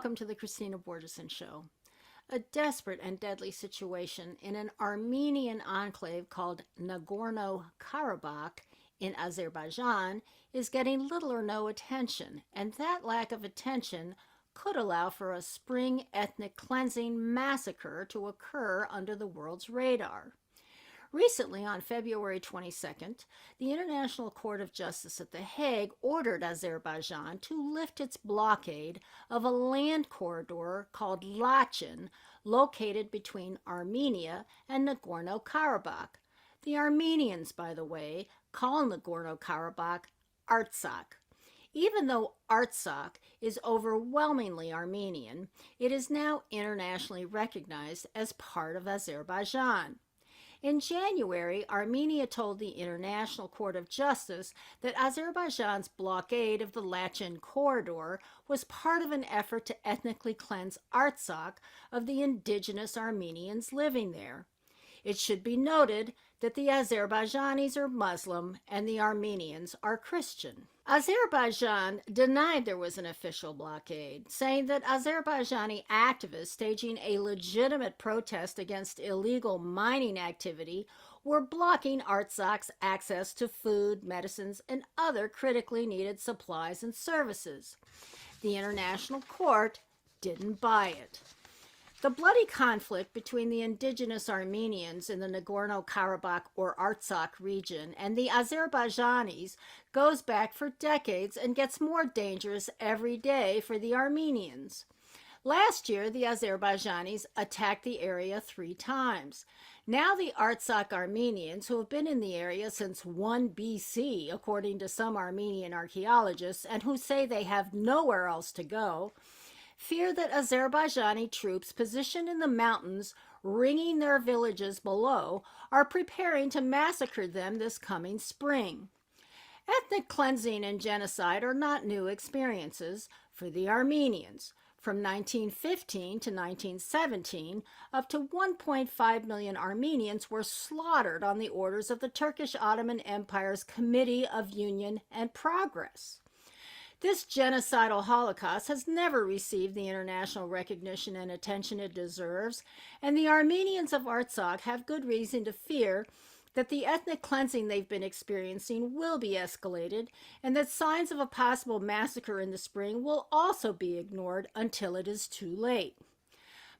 Welcome to the Christina Borgeson Show. A desperate and deadly situation in an Armenian enclave called Nagorno-Karabakh in Azerbaijan is getting little or no attention, and that lack of attention could allow for a spring ethnic cleansing massacre to occur under the world's radar. Recently, on February 22nd, the International Court of Justice at The Hague ordered Azerbaijan to lift its blockade of a land corridor called Lachin, located between Armenia and Nagorno-Karabakh. The Armenians, by the way, call Nagorno-Karabakh Artsakh. Even though Artsakh is overwhelmingly Armenian, it is now internationally recognized as part of Azerbaijan. In January, Armenia told the International Court of Justice that Azerbaijan's blockade of the Lachin corridor was part of an effort to ethnically cleanse Artsakh of the indigenous Armenians living there. It should be noted that the Azerbaijanis are Muslim and the Armenians are Christian. Azerbaijan denied there was an official blockade, saying that Azerbaijani activists staging a legitimate protest against illegal mining activity were blocking Artsakh's access to food, medicines, and other critically needed supplies and services. The International Court didn't buy it. The bloody conflict between the indigenous Armenians in the Nagorno-Karabakh or Artsakh region and the Azerbaijanis goes back for decades and gets more dangerous every day for the Armenians. Last year, the Azerbaijanis attacked the area 3 times. Now the Artsakh Armenians, who have been in the area since 1 BC, according to some Armenian archaeologists, and who say they have nowhere else to go, fear that Azerbaijani troops positioned in the mountains, ringing their villages below, are preparing to massacre them this coming spring. Ethnic cleansing and genocide are not new experiences for the Armenians. From 1915 to 1917, up to 1.5 million Armenians were slaughtered on the orders of the Turkish Ottoman Empire's Committee of Union and Progress. This genocidal Holocaust has never received the international recognition and attention it deserves, and the Armenians of Artsakh have good reason to fear that the ethnic cleansing they've been experiencing will be escalated, and that signs of a possible massacre in the spring will also be ignored until it is too late.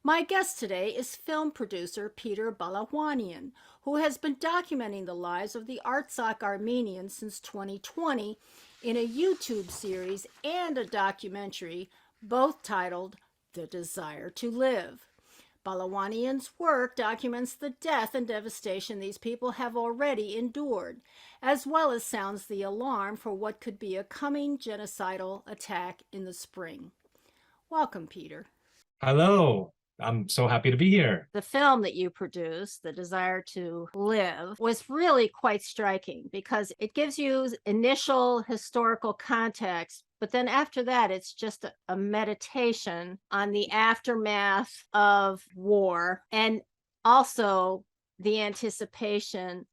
My guest today is film producer Peter Balawanian, who has been documenting the lives of the Artsakh Armenians since 2020 in a YouTube series and a documentary, both titled The Desire to Live. Balawanian's work documents the death and devastation these people have already endured, as well as sounds the alarm for what could be a coming genocidal attack in the spring. Welcome, Peter. Hello. I'm so happy to be here. The film that you produced, The Desire to Live, was really quite striking because it gives you initial historical context, but then after that, it's just a meditation on the aftermath of war and also the anticipation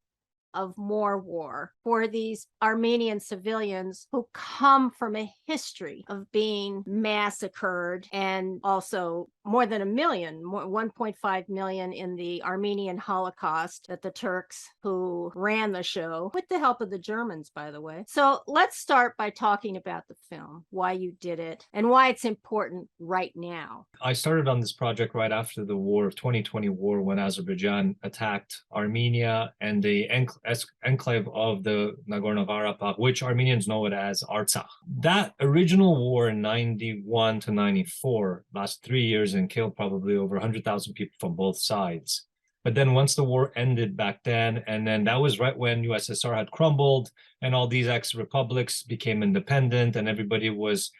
of more war for these Armenian civilians who come from a history of being massacred, and also more than 1.5 million in the Armenian Holocaust that the Turks who ran the show, with the help of the Germans, by the way. So let's start by talking about the film, why you did it, and why it's important right now. I started on this project right after the war, 2020 war, when Azerbaijan attacked Armenia and the enclave of the Nagorno-Karabakh, which Armenians know it as Artsakh. That original war in 91 to 94 lasted 3 years and killed probably over 100,000 people from both sides. But then once the war ended back then, and then that was right when USSR had crumbled and all these ex-republics became independent and everybody was,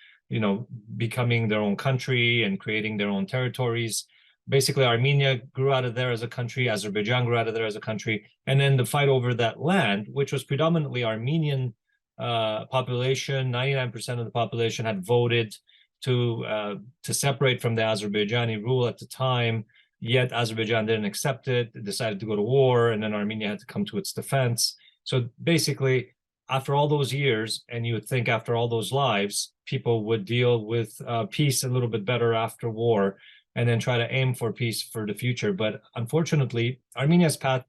becoming their own country and creating their own territories. Basically, Armenia grew out of there as a country, Azerbaijan grew out of there as a country, and then the fight over that land, which was predominantly Armenian population, 99% of the population had voted to separate from the Azerbaijani rule at the time, yet Azerbaijan didn't accept it, decided to go to war, and then Armenia had to come to its defense. So basically, after all those years, and you would think after all those lives, people would deal with peace a little bit better after war, and then try to aim for peace for the future. But unfortunately, Armenia's path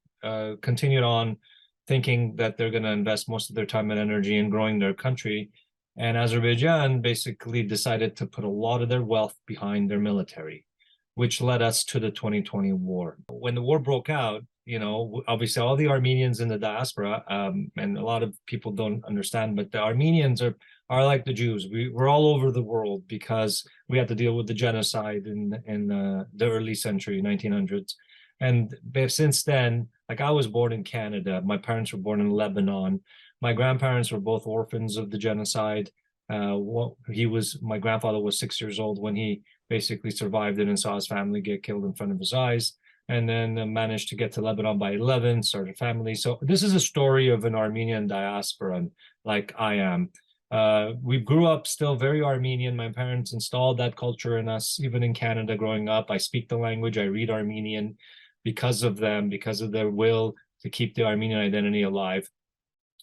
continued on, thinking that they're going to invest most of their time and energy in growing their country. And Azerbaijan basically decided to put a lot of their wealth behind their military, which led us to the 2020 war. When the war broke out, obviously all the Armenians in the diaspora, and a lot of people don't understand, but the Armenians are like the Jews. We're all over the world because we had to deal with the genocide in the early century, 1900s. And since then, like, I was born in Canada. My parents were born in Lebanon. My grandparents were both orphans of the genocide. My grandfather was 6 years old when he basically survived it and saw his family get killed in front of his eyes, and then managed to get to Lebanon by 11, started a family. So this is a story of an Armenian diaspora, like I am. We grew up still very Armenian. My parents installed that culture in us, even in Canada growing up. I speak the language, I read Armenian because of them, because of their will to keep the Armenian identity alive.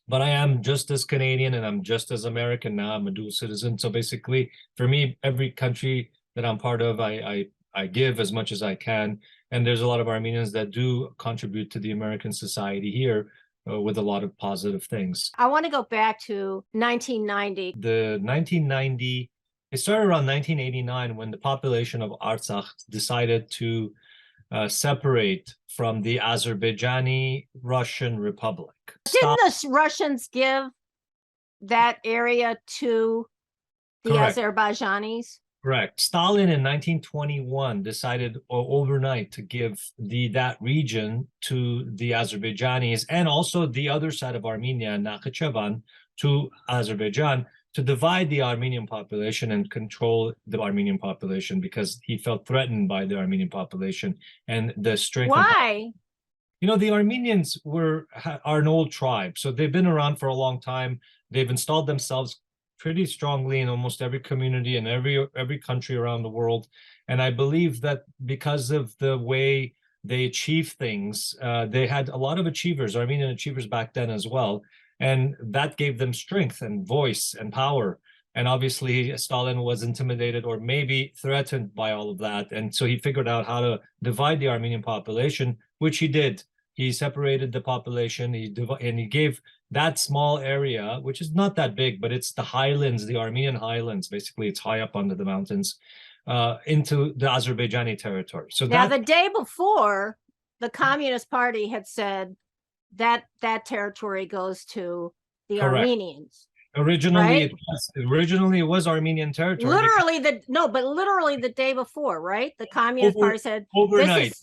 But I am just as Canadian and I'm just as American now. I'm a dual citizen. So basically, for me, every country that I'm part of, I give as much as I can. And there's a lot of Armenians that do contribute to the American society here with a lot of positive things. I want to go back to 1990. The 1990, it started around 1989 when the population of Artsakh decided to separate from the Azerbaijani Russian Republic. Didn't the Russians give that area to the Correct. Azerbaijanis? Correct. Stalin in 1921 decided overnight to give that region to the Azerbaijanis, and also the other side of Armenia, Nakhichevan, to Azerbaijan, to divide the Armenian population and control the Armenian population, because he felt threatened by the Armenian population and the strength. Why? The Armenians are an old tribe, so they've been around for a long time. They've installed themselves pretty strongly in almost every community and every country around the world. And I believe that because of the way they achieve things, they had a lot of achievers, Armenian achievers back then as well. And that gave them strength and voice and power. And obviously, Stalin was intimidated or maybe threatened by all of that. And so he figured out how to divide the Armenian population, which he did. He separated the population, and he gave that small area, which is not that big, but it's the highlands, the Armenian highlands, basically it's high up under the mountains, into the Azerbaijani territory. So now, the day before, the Communist Party had said that territory goes to the Correct. Armenians. Originally, right? it was Armenian territory. Literally the day before, right? The Communist Party said overnight.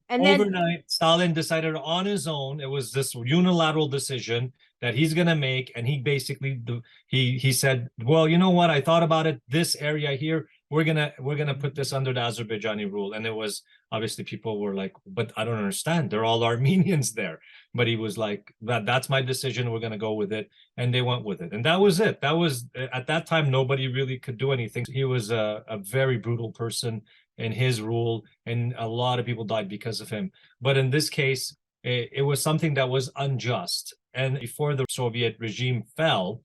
And overnight, then Stalin decided on his own. It was this unilateral decision that he's going to make, and he basically he said, "Well, you know what? I thought about it. This area here, we're gonna put this under the Azerbaijani rule." And it was obviously people were like, "But I don't understand. They're all Armenians there." But he was like, "That's my decision. We're gonna go with it," and they went with it. And that was it. That was, at that time, nobody really could do anything. He was a very brutal person in his rule, and a lot of people died because of him. But in this case, it was something that was unjust. And before the Soviet regime fell,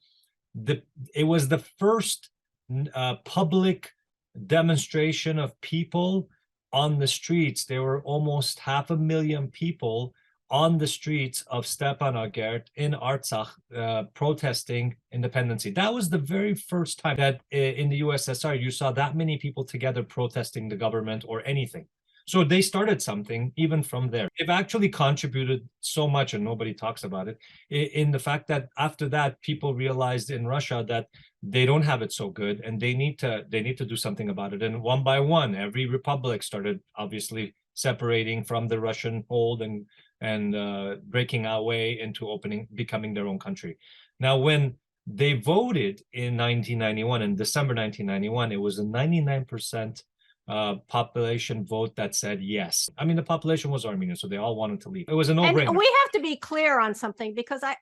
it was the first public demonstration of people on the streets. There were almost 500,000 people on the streets of Stepanakert in Artsakh protesting independence. That was the very first time that in the USSR you saw that many people together protesting the government or anything. So they started something even from there. They've actually contributed so much, and nobody talks about it, in the fact that after that, people realized in Russia that they don't have it so good, and they need to do something about it. And one by one, every republic started obviously separating from the Russian hold and breaking our way into becoming their own country. Now, when they voted in 1991, in December 1991, it was a 99% population vote that said yes. I mean, the population was Armenian, so they all wanted to leave. It was a no-brainer. And we have to be clear on something, because I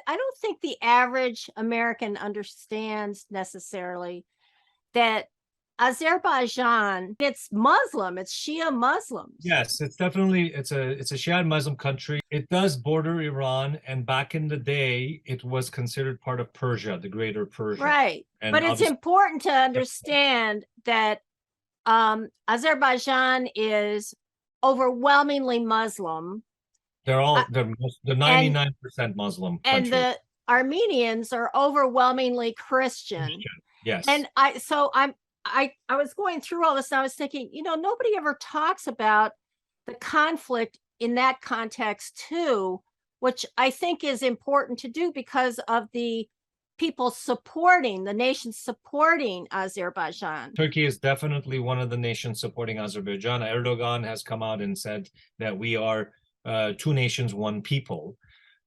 don't think the average American understands necessarily that Azerbaijan, it's Muslim, it's Shia Muslims. Yes, it's definitely it's a Shiite Muslim country. It does border Iran, and back in the day, it was considered part of Persia, the Greater Persia. Right. And But it's important to understand that Azerbaijan is overwhelmingly Muslim. they're 99% Muslim country. And the Armenians are overwhelmingly Christian. Yes. And I was going through all this and I was thinking, nobody ever talks about the conflict in that context too, which I think is important to do because of the people supporting, the nation supporting Azerbaijan. Turkey is definitely one of the nations supporting Azerbaijan. Erdogan has come out and said that we are two nations, one people.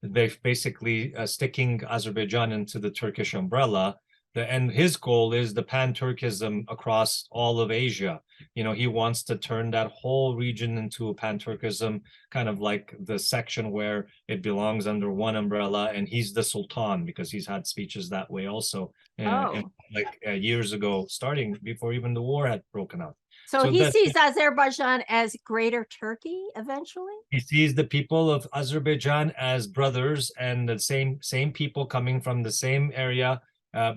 They're basically sticking Azerbaijan into the Turkish umbrella. And his goal is the pan-Turkism across all of Asia. He wants to turn that whole region into a pan-Turkism, kind of like the section where it belongs under one umbrella, and he's the Sultan because he's had speeches that way also, years ago, starting before even the war had broken out. So he sees Azerbaijan as Greater Turkey eventually? He sees the people of Azerbaijan as brothers and the same people coming from the same area.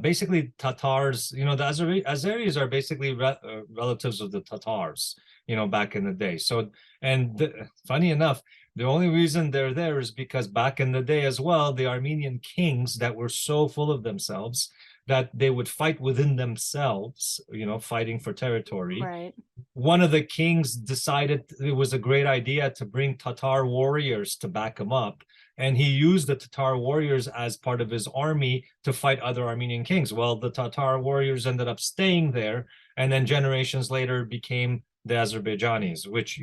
Basically, Tatars, the Azeris are basically relatives of the Tatars, back in the day. So, funny enough, the only reason they're there is because back in the day as well, the Armenian kings that were so full of themselves that they would fight within themselves, fighting for territory. Right. One of the kings decided it was a great idea to bring Tatar warriors to back him up. And he used the Tatar warriors as part of his army to fight other Armenian kings. Well, the Tatar warriors ended up staying there, and then generations later became the Azerbaijanis, which,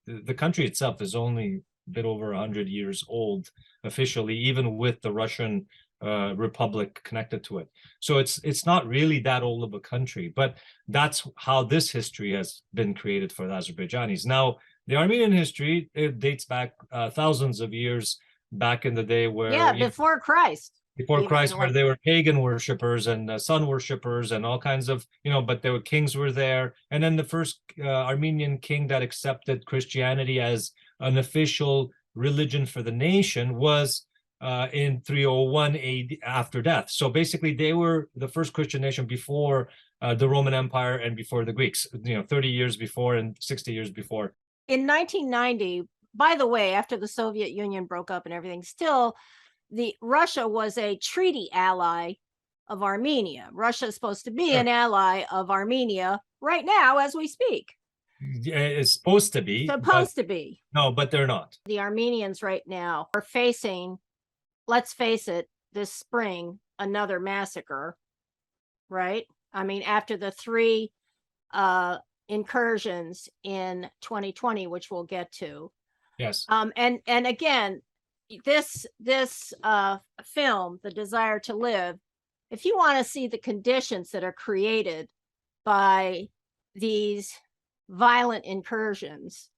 the country itself is only a bit over 100 years old officially, even with the Russian republic connected to it. So it's not really that old of a country, but that's how this history has been created for the Azerbaijanis. Now, the Armenian history, it dates back thousands of years back in the day where before Christ, where they were pagan worshippers and sun worshippers and all kinds of, but there were kings were there. And then the first Armenian king that accepted Christianity as an official religion for the nation was in 301 AD after death. So basically they were the first Christian nation before the Roman Empire and before the Greeks, 30 years before and 60 years before. In 1990, by the way, after the Soviet Union broke up and everything, still Russia was a treaty ally of Armenia. Russia is supposed to be an ally of Armenia right now as we speak. It's supposed to be. No, but they're not. The Armenians right now are facing, let's face it, this spring, another massacre, right? I mean, after the three incursions in 2020, which we'll get to. Yes. And again, this film, The Desire to Live, if you want to see the conditions that are created by these violent incursions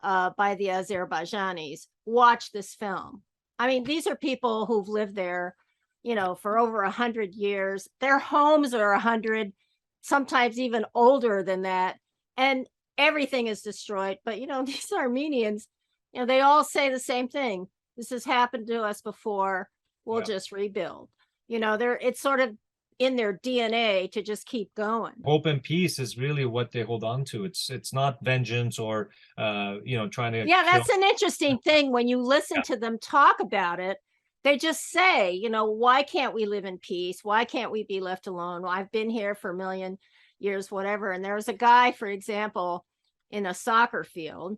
by the Azerbaijanis, watch this film. I mean, these are people who've lived there, for over 100 years. Their homes are 100, sometimes even older than that, and everything is destroyed. But these Armenians, they all say the same thing. This has happened to us before. We'll just rebuild. It's sort of in their DNA to just keep going. Hope and peace is really what they hold on to. It's not vengeance or trying to. Yeah, that's an interesting thing. When you listen to them talk about it, they just say, why can't we live in peace? Why can't we be left alone? Well, I've been here for a million years, whatever. And there was a guy, for example, in a soccer field,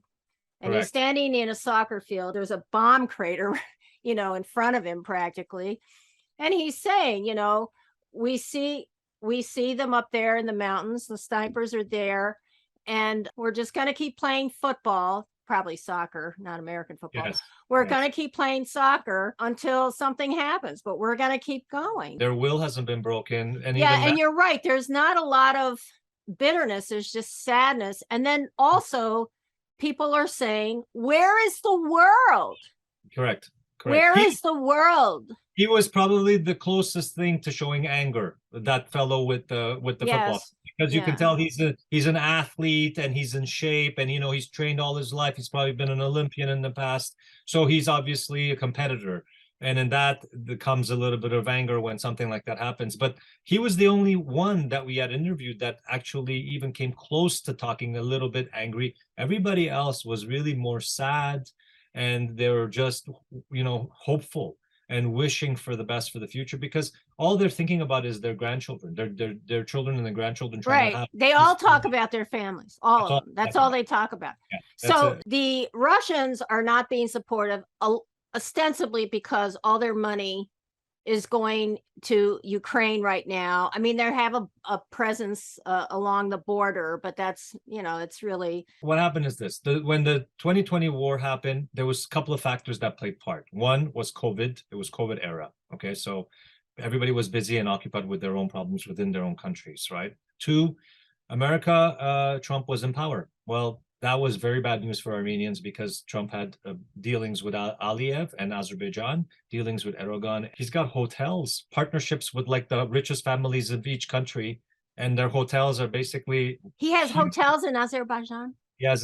and he's standing in a soccer field. There's a bomb crater, in front of him practically. And he's saying, we see them up there in the mountains. The snipers are there, and we're just going to keep playing football, probably soccer, not American football. Yes. We're going to keep playing soccer until something happens, but we're going to keep going. Their will hasn't been broken. And and you're right. There's not a lot of bitterness. There's just sadness. And then also people are saying, where is the world? Correct. Where is the world? He was probably the closest thing to showing anger. That fellow with the football. because you can Yeah. tell he's an athlete and he's in shape, and he's trained all his life. He's probably been an Olympian in the past, so he's obviously a competitor. And in that comes a little bit of anger when something like that happens. But he was the only one that we had interviewed that actually even came close to talking a little bit angry. Everybody else was really more sad, and they were just, hopeful and wishing for the best for the future, because all they're thinking about is their grandchildren, their children and their grandchildren trying to Right. have. They all talk about their families, all of them. That's all they talk about. Yeah, so the Russians are not being supportive, ostensibly because all their money is going to Ukraine right now. I mean, they have a presence along the border, but that's, it's really. What happened is this: when the 2020 war happened, there was a couple of factors that played part. One was COVID. It was COVID era. Okay, so everybody was busy and occupied with their own problems within their own countries, right? Two, America, Trump was in power. Well, that was very bad news for Armenians because Trump had dealings with Aliyev and Azerbaijan, dealings with Erdogan. He's got hotels, partnerships with like the richest families of each country, and their hotels are basically. He has hotels in Azerbaijan. Yes,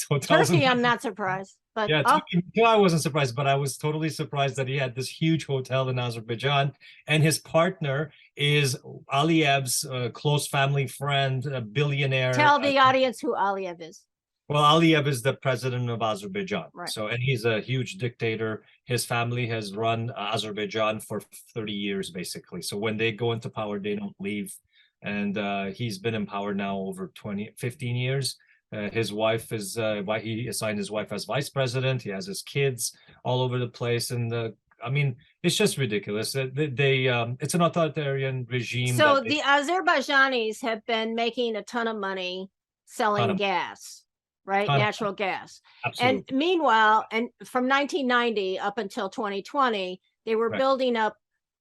hotels. Turkey, I'm not surprised. But yeah, Turkey, I wasn't surprised, but I was totally surprised that he had this huge hotel in Azerbaijan, and his partner is Aliyev's close family friend, a billionaire. Tell the audience who Aliyev is. Well, Aliyev is the president of Azerbaijan. Right. So, and he's a huge dictator. His family has run Azerbaijan for 30 years, basically. So when they go into power, they don't leave. And he's been in power now over 15 years. His wife is, he assigned his wife as vice president. He has his kids all over the place. And I mean, it's just ridiculous. It's an authoritarian regime. So the Azerbaijanis have been making a ton of money selling gas. Right, natural gas. Absolutely. And meanwhile, and from 1990 up until 2020, they were building up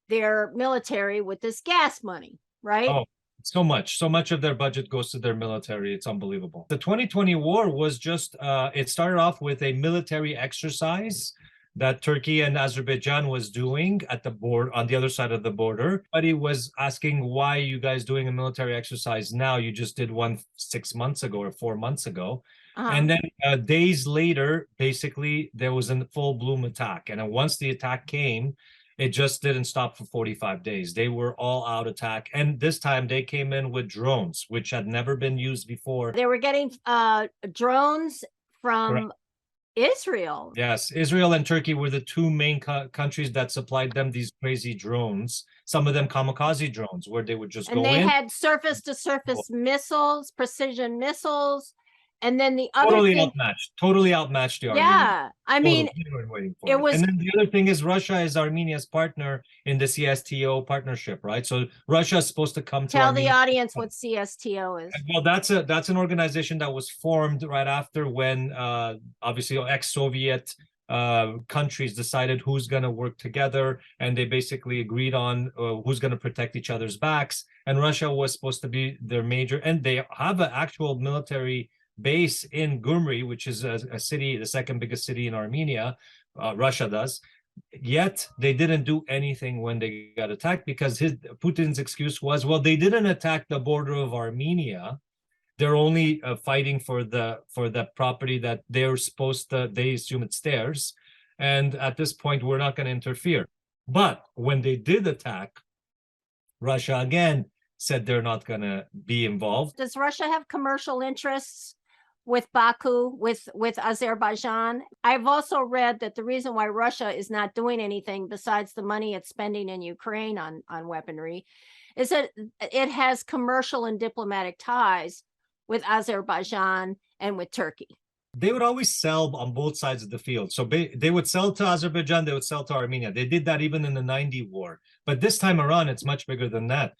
their military with this gas money, right? Oh, so much of their budget goes to their military. It's unbelievable. The 2020 war was just, it started off with a military exercise that Turkey and Azerbaijan was doing at the border, on the other side of the border. But he was asking, why are you guys doing a military exercise now? You just did one 6 months ago or 4 months ago. And then days later, basically, there was a full bloom attack. And then once the attack came, it just didn't stop for 45 days. They were all out attack. And this time they came in with drones, which had never been used before. They were getting drones from Israel. Yes, Israel and Turkey were the two main countries that supplied them these crazy drones. Some of them kamikaze drones, where they would just go in. And they had surface-to-surface missiles, precision missiles. And then the other totally thing, totally outmatched the Armenians. Yeah, I mean, it was. And then the other thing is Russia is Armenia's partner in the CSTO partnership, right? So Russia is supposed to come to. Tell the audience what CSTO is. Well, that's an organization that was formed right after when obviously ex-Soviet countries decided who's going to work together, and they basically agreed on who's going to protect each other's backs. And Russia was supposed to be their major, and they have an actual military base in Gyumri, which is a city, the second biggest city in Armenia. Russia does. Yet they didn't do anything when they got attacked, because Putin's excuse was, well, they didn't attack the border of Armenia. They're only fighting for the property that they're supposed to. They assume it's theirs, and at this point, we're not going to interfere. But when they did attack, Russia again said they're not going to be involved. Does Russia have commercial interests with Baku, with Azerbaijan? I've also read that the reason why Russia is not doing anything besides the money it's spending in Ukraine on weaponry is that it has commercial and diplomatic ties with Azerbaijan and with Turkey. They would always sell on both sides of the field. So they would sell to Azerbaijan, they would sell to Armenia. They did that even in the 90 war. But this time around, it's much bigger than that.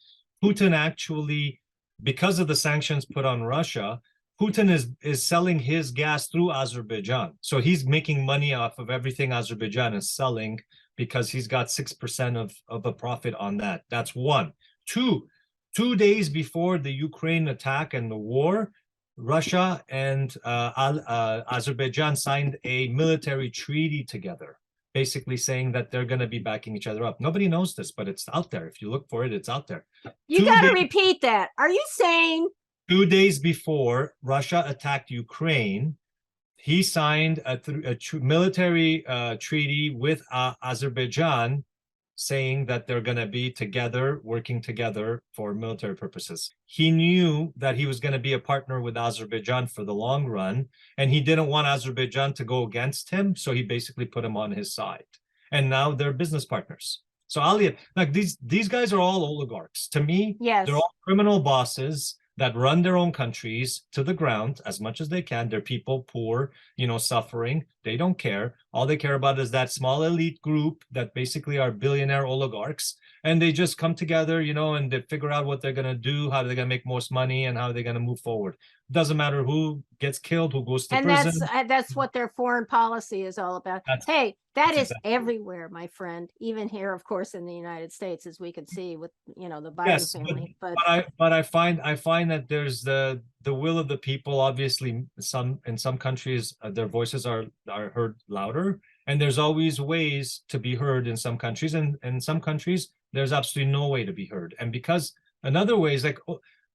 Putin actually, because of the sanctions put on Russia, Putin is selling his gas through Azerbaijan. So he's making money off of everything Azerbaijan is selling, because he's got 6% of a profit on that. That's one. Two days before the Ukraine attack and the war, Russia and Azerbaijan signed a military treaty together. basically saying that they're going to be backing each other up. Nobody knows this, but it's out there. If you look for it, it's out there. You got to repeat that. Are you saying 2 days before Russia attacked Ukraine, he signed a military treaty with Azerbaijan, saying that they're going to be together, working together for military purposes. He knew that he was going to be a partner with Azerbaijan for the long run, and he didn't want Azerbaijan to go against him, so he basically put him on his side. And now they're business partners. So Aliyev, like these guys are all oligarchs. To me, yes, they're all criminal bosses that run their own countries to the ground as much as they can. They're people poor, suffering. They don't care. All they care about is that small elite group that basically are billionaire oligarchs. And they just come together, and they figure out what they're going to do, how they're going to make most money, and how they're going to move forward. It doesn't matter who gets killed, who goes to prison. And that's what their foreign policy is all about. That is everywhere, my friend. Even here, of course, in the United States, as we can see with the Biden family. But I find that there's the will of the people. Obviously, in some countries, their voices are heard louder, and there's always ways to be heard in some countries, and in some countries there's absolutely no way to be heard. And because another way is like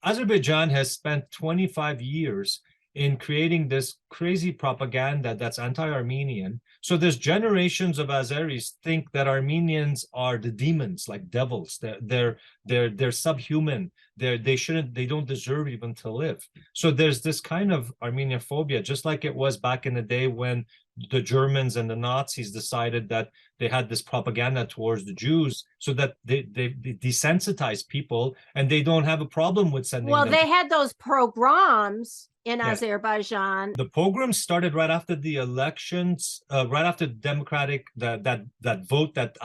Azerbaijan has spent 25 years in creating this crazy propaganda that's anti-Armenian. So there's generations of Azeris think that Armenians are the demons, like devils. They're subhuman. They don't deserve even to live. So there's this kind of Armenian phobia, just like it was back in the day when the Germans and the Nazis decided that they had this propaganda towards the Jews, so that they desensitize people, and they don't have a problem with sending them. They had those pogroms in Azerbaijan. The pogroms started right after the elections, right after the Democratic that vote that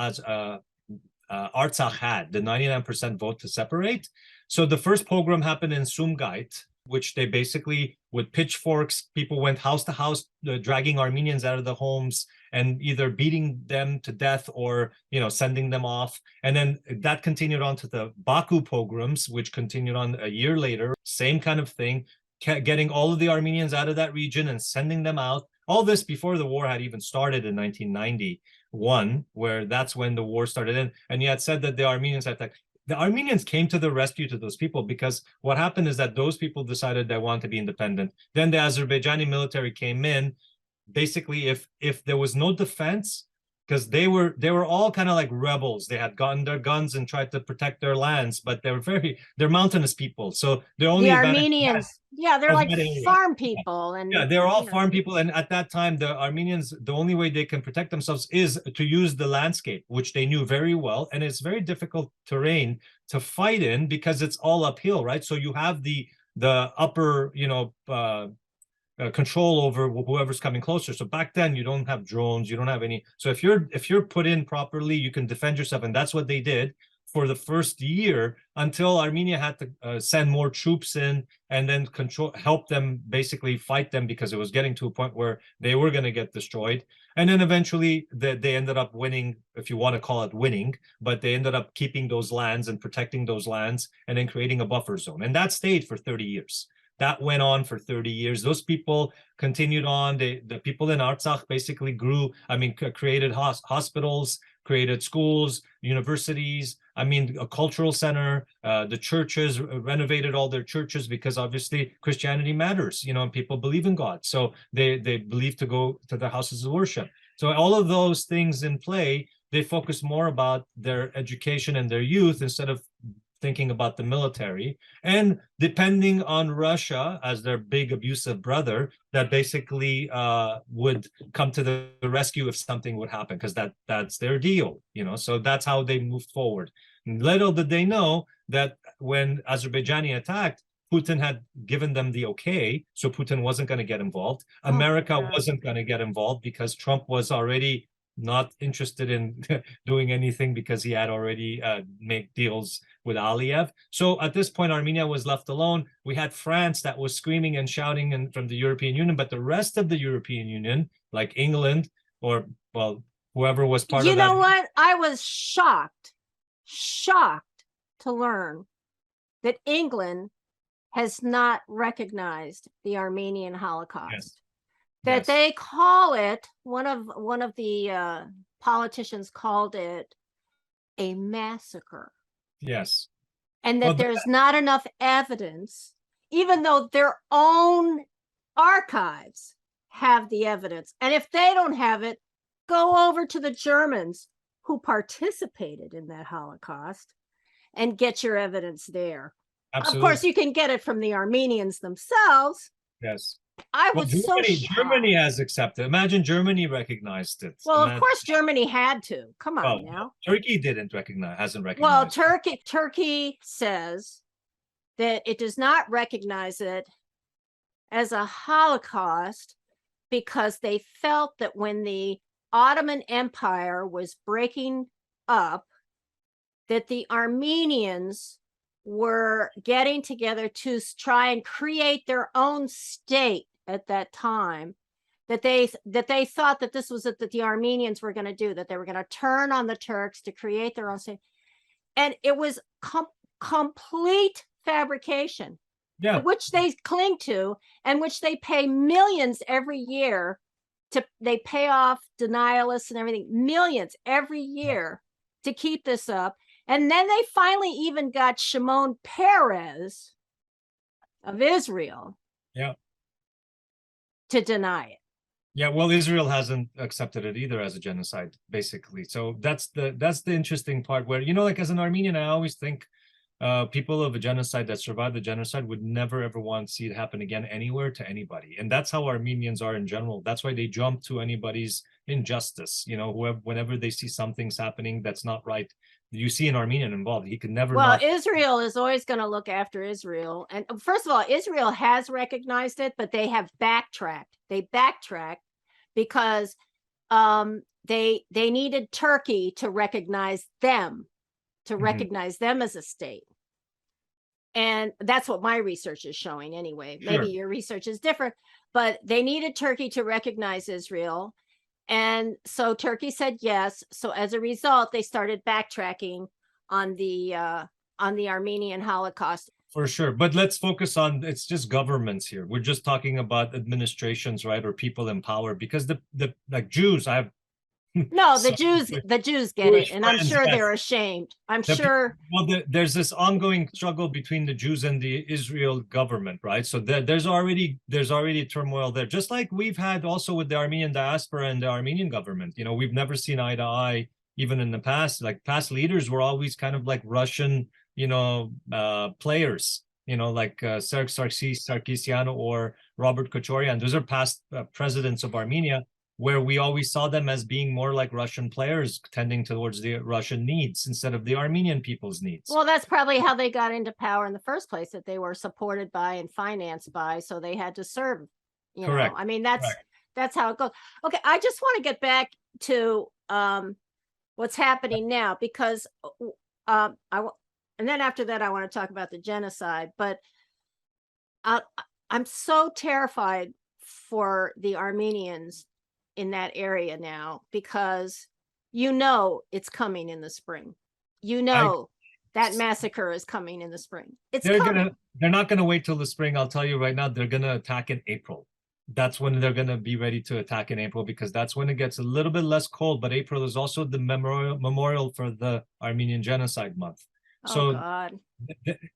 Artsakh had, the 99% vote to separate. So the first pogrom happened in Sumgait, which they basically, with pitchforks, people went house to house, dragging Armenians out of the homes and either beating them to death or, sending them off. And then that continued on to the Baku pogroms, which continued on a year later. Same kind of thing, getting all of the Armenians out of that region and sending them out. All this before the war had even started in 1991, where that's when the war started. And you had said that the Armenians came to the rescue to those people, because what happened is that those people decided they wanted to be independent. Then the Azerbaijani military came in. Basically, if there was no defense, because they were all kind of like rebels. They had gotten their guns and tried to protect their lands, but they're mountainous people. So they're only the Armenians. They're like farm people. And they're all farm people. And at that time, the Armenians, the only way they can protect themselves is to use the landscape, which they knew very well. And it's very difficult terrain to fight in because it's all uphill, right? So you have the upper, control over whoever's coming closer. So back then you don't have drones, you don't have any. So if you're put in properly, you can defend yourself. And that's what they did for the first year, until Armenia had to send more troops in and then help them basically fight them, because it was getting to a point where they were going to get destroyed. And then eventually they ended up winning, if you want to call it winning, but they ended up keeping those lands and protecting those lands and then creating a buffer zone. And that stayed for 30 years. That went on for 30 years. Those people continued on. The people in Artsakh basically created hospitals, created schools, universities, a cultural center. The churches renovated all their churches, because obviously Christianity matters, and people believe in God. So they believe to go to their houses of worship. So all of those things in play, they focus more about their education and their youth instead of thinking about the military, and depending on Russia as their big abusive brother that basically would come to the rescue if something would happen, because that's their deal, so that's how they moved forward. Little did they know that when Azerbaijani attacked, Putin had given them the okay, so Putin wasn't going to get involved. America wasn't going to get involved because Trump was already not interested in doing anything, because he had already made deals with Aliyev. So at this point, Armenia was left alone. We had France that was screaming and shouting from the European Union, but the rest of the European Union, like England or, whoever was part of that. You know what? I was shocked to learn that England has not recognized the Armenian Holocaust. Yes. That they call it one of the politicians called it a massacre, Yes. and Well, that there's not enough evidence, even though their own archives have the evidence. And if they don't have it, go over to the Germans who participated in that Holocaust and get your evidence there. Of course, absolutely. you can get it from the Armenians themselves. Yes. I Well, was so Germany shocked. has accepted. Imagine Germany recognized it. Well, of Imagine. course, Germany had to. Come Well, on now. Turkey didn't recognize, hasn't Well, recognized. Turkey says that it does not recognize it as a Holocaust because they felt that when the Ottoman Empire was breaking up, that the Armenians were getting together to try and create their own state at that time, that they thought that this was it, that the Armenians were going to do, that they were going to turn on the Turks to create their own state. And it was complete fabrication, Yeah. which they cling to and which they pay millions every year to. They pay off denialists and everything, millions every year to keep this up. And then they finally even got Shimon Peres of Israel Yeah. to deny it. Yeah, well, Israel hasn't accepted it either as a genocide, basically. So that's the interesting part where, like as an Armenian, I always think people of a genocide that survived the genocide would never ever want to see it happen again anywhere to anybody. And that's how Armenians are in general. That's why they jump to anybody's injustice. Whenever they see something's happening that's not right, you see an Armenian involved. He could never Well, not. Israel is always going to look after Israel. And first of all, Israel has recognized it, but they have backtracked. They backtracked because they needed Turkey to recognize them, recognize them as a state. And that's what my research is showing anyway. Sure. Maybe your research is different, but they needed Turkey to recognize Israel. And so Turkey said yes. So as a result, they started backtracking on the Armenian Holocaust. For sure. But let's focus on, it's just governments here. We're just talking about administrations, right? Or people in power, because the like Jews, I have no, the Jews get it, and I'm sure they're ashamed. I'm sure. Well, there's this ongoing struggle between the Jews and the Israel government, right? So there's already turmoil there, just like we've had also with the Armenian diaspora and the Armenian government. We've never seen eye to eye, even in the past. Like past leaders were always kind of like Russian, players. Like Serge Sarkisian or Robert Kochorian. Those are past presidents of Armenia, where we always saw them as being more like Russian players, tending towards the Russian needs instead of the Armenian people's needs. Well, that's probably how they got into power in the first place, that they were supported by and financed by, so they had to serve. Correct. I mean, that's how it goes. Okay, I just want to get back to what's happening now, because and then after that, I want to talk about the genocide. But I'm so terrified for the Armenians in that area now, because it's coming in the spring. That massacre is coming in the spring. They're not gonna wait till the spring. I'll tell you right now, they're gonna attack in April. That's when they're gonna be ready to attack in April, because that's when it gets a little bit less cold. But April is also the memorial for the Armenian Genocide Month. So God.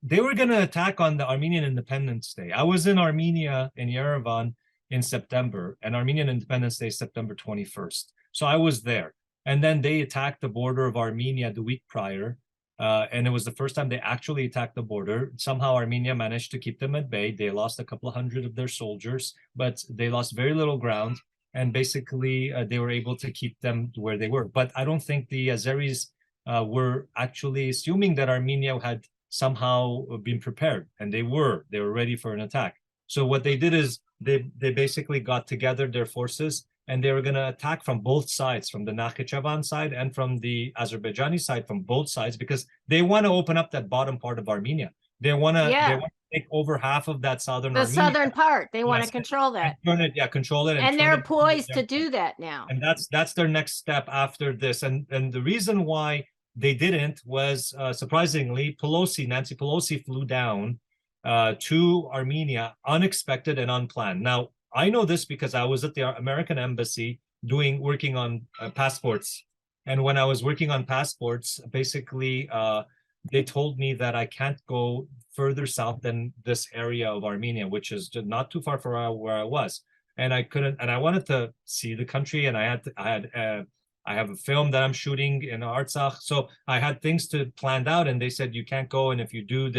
They were gonna attack on the Armenian Independence Day. I was in Armenia, in Yerevan, in September, and Armenian Independence Day is September 21st. So I was there. And then they attacked the border of Armenia the week prior. And it was the first time they actually attacked the border. Somehow Armenia managed to keep them at bay. They lost a couple of hundred of their soldiers, but they lost very little ground. And basically, they were able to keep them where they were. But I don't think the Azeris were actually assuming that Armenia had somehow been prepared. And they were ready for an attack. So what they did is they basically got together their forces, and they were going to attack from both sides, from the Nakhichevan side and from the Azerbaijani side, from both sides, because they want to open up that bottom part of Armenia. They want to take over half of that southern Armenia. Southern part. They want to control that. Control it. And they're poised to do that now. And that's their next step after this. And the reason why they didn't was, surprisingly, Nancy Pelosi flew down to Armenia, unexpected and unplanned. Now, I know this because I was at the American embassy working on passports And when I was working on passports, basically, they told me that I can't go further south than this area of Armenia, which is just not too far from where I was. And I couldn't, and I wanted to see the country, and I have a film that I'm shooting in Artsakh, so I had things to planned out, and they said you can't go, and if you do,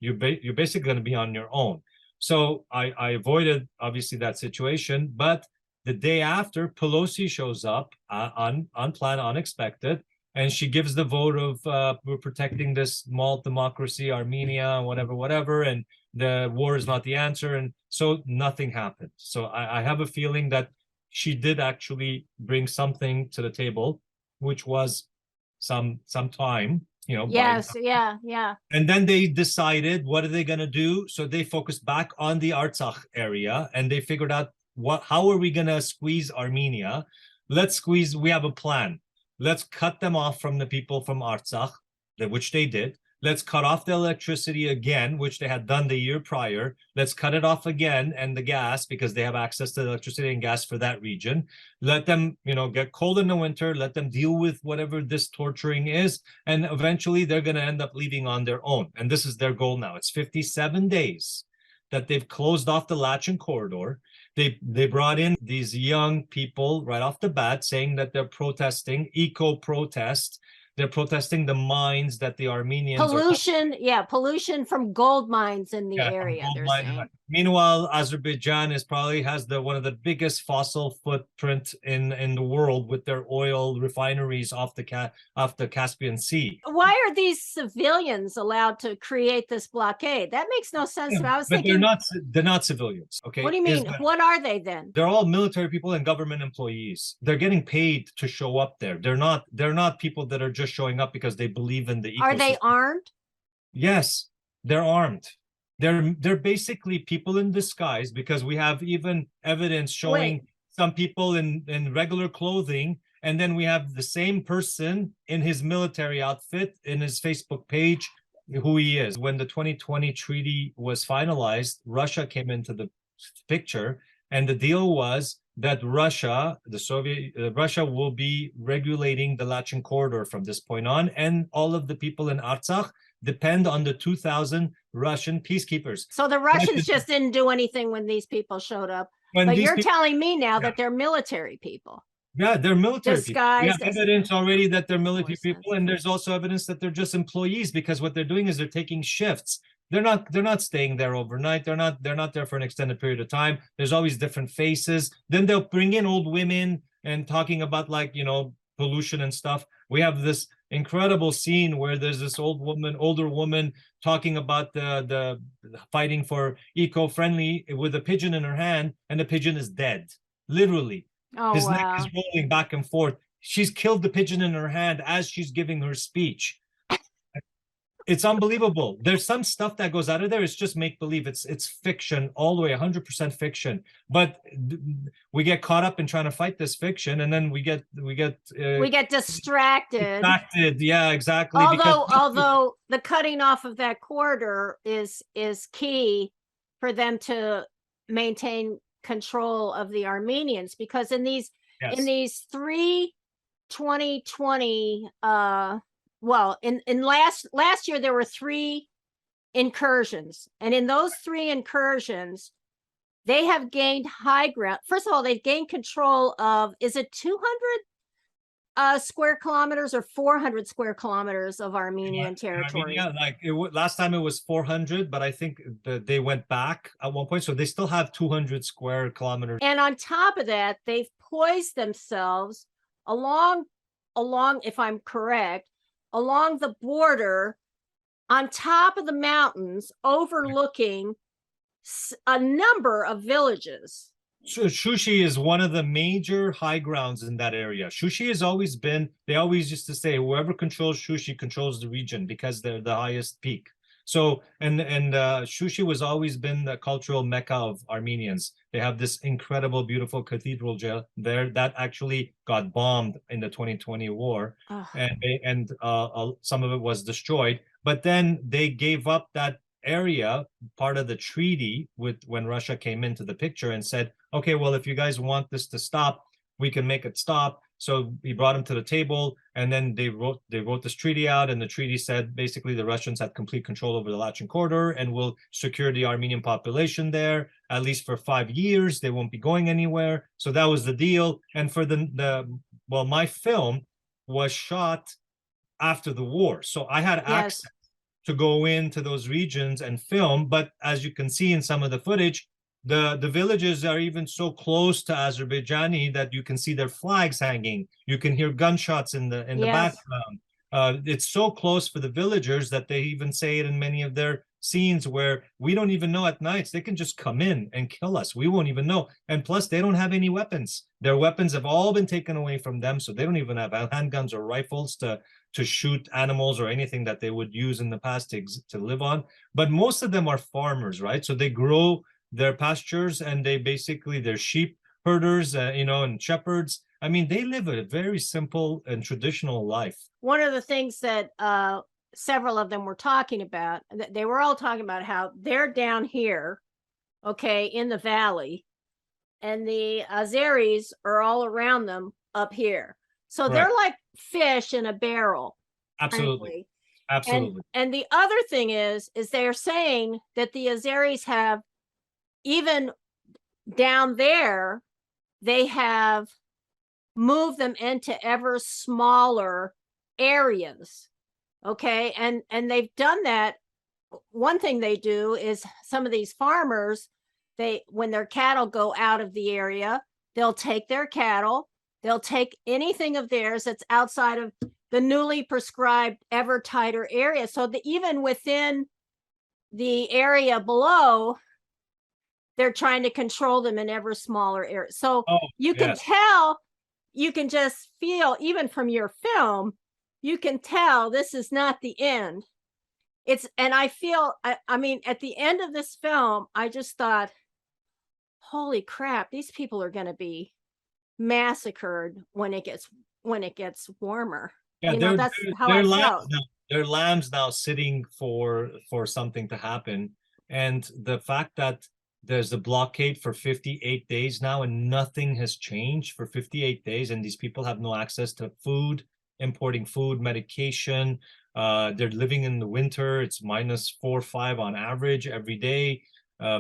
you're basically going to be on your own. So I avoided obviously that situation, but the day after, Pelosi shows up unplanned, unexpected, and she gives the vote of we're protecting this small democracy, Armenia, whatever, whatever, and the war is not the answer, and so nothing happened. So I have a feeling that she did actually bring something to the table, which was some time, Yes, yeah. and then they decided what are they going to do. So they focused back on the Artsakh area, and they figured out how are we going to squeeze Armenia. We have a plan. Let's cut them off from the people from Artsakh, which they did. Let's cut off the electricity again, which they had done the year prior. Let's cut it off again, and the gas, because they have access to electricity and gas for that region. Let them, get cold in the winter. Let them deal with whatever this torturing is, and eventually they're going to end up leaving on their own. And this is their goal now. It's 57 days that they've closed off the Lachen corridor. They brought in these young people right off the bat saying that they're protesting, eco-protest. They're protesting the mines that the Armenians pollution from gold mines in the area, they're saying. Meanwhile, Azerbaijan probably has one of the biggest fossil footprint in the world with their oil refineries off the Caspian Sea. Why are these civilians allowed to create this blockade? That makes no sense. Yeah, I was thinking they're not civilians. Okay. What do you mean? What are they then? They're all military people and government employees. They're getting paid to show up there. They're not people that are just showing up because they believe in the ecosystem. Are they armed? Yes, they're armed. They're basically people in disguise, because we have even evidence showing some people in regular clothing, and then we have the same person in his military outfit in his Facebook page who he is. When the 2020 treaty was finalized, Russia came into the picture, and the deal was that Russia will be regulating the Lachen corridor from this point on, and all of the people in Artsakh depend on the 2,000 Russian peacekeepers. So the Russians just didn't do anything when these people showed up. But you're telling me now that they're military people. Yeah, they're military disguised. We have evidence already that they're military people, and there's also evidence that they're just employees, because what they're doing is they're taking shifts. They're not staying there overnight. They're not there for an extended period of time. There's always different faces. Then they'll bring in old women and talking about pollution and stuff. We have this incredible scene where there's this older woman talking about the fighting for eco-friendly with a pigeon in her hand, and the pigeon is dead, literally. His neck is rolling back and forth. She's killed the pigeon in her hand as she's giving her speech. It's unbelievable. There's some stuff that goes out of there. It's just make believe. It's fiction all the way, 100% fiction. But we get caught up in trying to fight this fiction, and then we get distracted. Yeah, exactly. Although the cutting off of that corridor is key for them to maintain control of the Armenians, because in these 3 2020 in last year there were 3 incursions, and in those 3 incursions they have gained high ground. First of all, they've gained control of, is it 200 square kilometers or 400 square kilometers of Armenian territory? Last time it was 400, but I think they went back at one point, so they still have 200 square kilometers. And on top of that, they've poised themselves along, if I'm correct, along the border, on top of the mountains, overlooking a number of villages. Shushi is one of the major high grounds in that area. Shushi has always been, they always used to say, whoever controls Shushi controls the region, because they're the highest peak. So, and Shushi was always been the cultural mecca of Armenians. They have this incredible, beautiful cathedral there that actually got bombed in the 2020 war, and some of it was destroyed. But then they gave up that area, part of the treaty, when Russia came into the picture and said, okay, well, if you guys want this to stop, we can make it stop. So he brought him to the table, and then they wrote this treaty out, and the treaty said basically the Russians had complete control over the Lachin corridor and will secure the Armenian population there at least for 5 years. They won't be going anywhere. So that was the deal. And for well, my film was shot after the war, so I had access to go into those regions and film. But as you can see in some of the footage, the villages are even so close to Azerbaijani that you can see their flags hanging. You can hear gunshots in the background. It's so close for the villagers that they even say it in many of their scenes where we don't even know at nights. They can just come in and kill us. We won't even know. And plus, they don't have any weapons. Their weapons have all been taken away from them, so they don't even have handguns or rifles to shoot animals or anything that they would use in the past to live on. But most of them are farmers, right? So they grow their pastures, and they're sheep herders, and shepherds. I mean, they live a very simple and traditional life. One of the things that several of them were talking about, they were all talking about how they're down here, okay, in the valley, and the Azeris are all around them up here. So they're like fish in a barrel. Absolutely. Frankly. Absolutely. And the other thing is they're saying that the Azeris have, even down there, they have moved them into ever smaller areas. Okay. And they've done that. One thing they do is some of these farmers, when their cattle go out of the area, they'll take their cattle, they'll take anything of theirs that's outside of the newly prescribed ever tighter area. So that even within the area below, they're trying to control them in ever smaller areas. So you can tell, you can just feel, even from your film, you can tell this is not the end. And I feel, I mean, at the end of this film, I just thought, holy crap, these people are going to be massacred when it gets warmer. Yeah, that's how I felt. They're lambs now sitting for something to happen. And the fact that there's a blockade for 58 days now and nothing has changed for 58 days, and these people have no access to food, importing food, medication. They're living in the winter. It's -4 or 5 on average every day.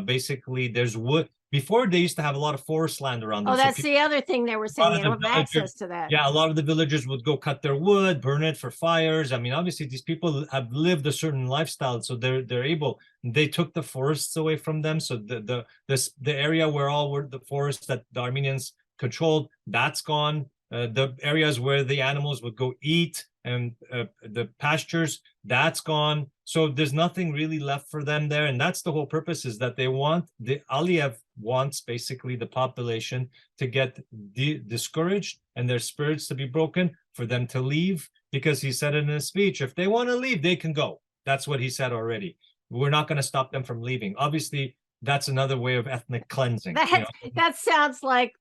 Basically, there's wood. Before, they used to have a lot of forest land around them. Oh, that's the other thing they were saying. They don't have access to that. Yeah, a lot of the villagers would go cut their wood, burn it for fires. I mean, obviously, these people have lived a certain lifestyle, so they're able. They took the forests away from them, so the area where all were the forests that the Armenians controlled, that's gone. The areas where the animals would go eat and the pastures, that's gone. So there's nothing really left for them there, and that's the whole purpose, is that Aliyev wants basically the population to get discouraged and their spirits to be broken, for them to leave, because he said in his speech, if they want to leave, they can go. That's what he said already. We're not going to stop them from leaving. Obviously, that's another way of ethnic cleansing. That sounds like,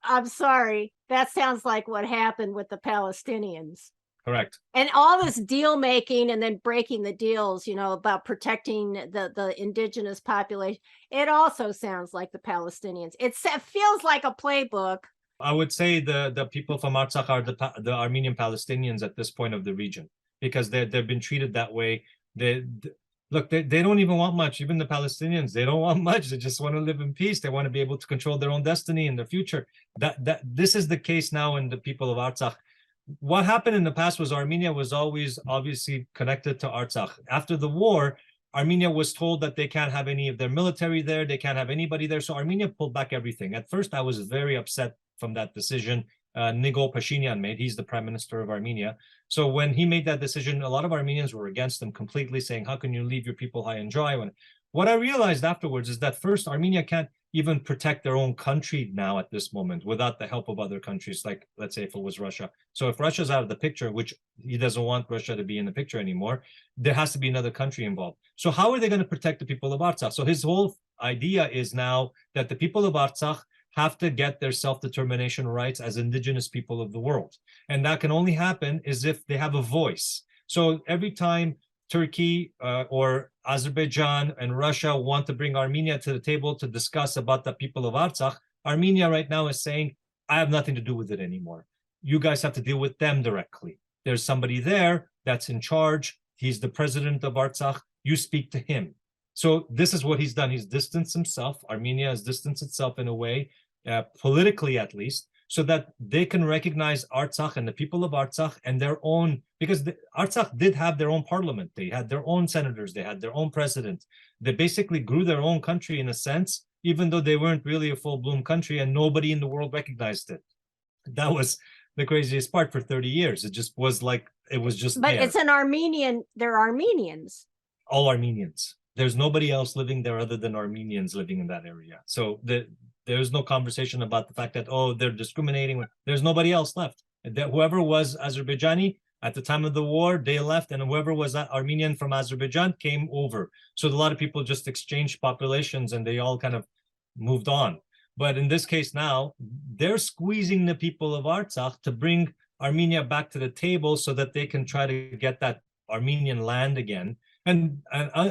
I'm sorry, that sounds like what happened with the Palestinians. Correct. And all this deal making and then breaking the deals, about protecting the indigenous population. It also sounds like the Palestinians. It feels like a playbook. I would say the people from Artsakh are the Armenian Palestinians at this point of the region, because they've been treated that way. Look, they don't even want much. Even the Palestinians, they don't want much. They just want to live in peace. They want to be able to control their own destiny and their future. This is the case now in the people of Artsakh. What happened in the past was Armenia was always obviously connected to Artsakh. After the war, Armenia was told that they can't have any of their military there. They can't have anybody there. So Armenia pulled back everything. At first, I was very upset from that decision Nikol Pashinyan made. He's the prime minister of Armenia. So when he made that decision, a lot of Armenians were against him completely, saying, how can you leave your people high and dry? What I realized afterwards is that first, Armenia can't even protect their own country now at this moment without the help of other countries, like, let's say, if it was Russia. So if Russia's out of the picture, which he doesn't want Russia to be in the picture anymore, there has to be another country involved. So how are they going to protect the people of Artsakh? So his whole idea is now that the people of Artsakh have to get their self-determination rights as indigenous people of the world. And that can only happen is if they have a voice. So every time Turkey or Azerbaijan and Russia want to bring Armenia to the table to discuss about the people of Artsakh, Armenia right now is saying, I have nothing to do with it anymore. you guys have to deal with them directly. There's somebody there that's in charge. He's the president of Artsakh. You speak to him. So this is what he's done. He's distanced himself. Armenia has distanced itself in a way, politically at least, so that they can recognize Artsakh and the people of Artsakh and their own, because Artsakh did have their own parliament. They had their own senators. They had their own president. They basically grew their own country in a sense, even though they weren't really a full-blown country and nobody in the world recognized it. That was the craziest part for 30 years. It just was like, it was just But there. it's an Armenian, they're Armenians. All Armenians. There's nobody else living there other than Armenians living in that area. So there's no conversation about the fact that, oh, they're discriminating. There's nobody else left. Whoever was Azerbaijani at the time of the war, they left, and whoever was Armenian from Azerbaijan came over. So a lot of people just exchanged populations and they all kind of moved on. But in this case now, they're squeezing the people of Artsakh to bring Armenia back to the table so that they can try to get that Armenian land again. And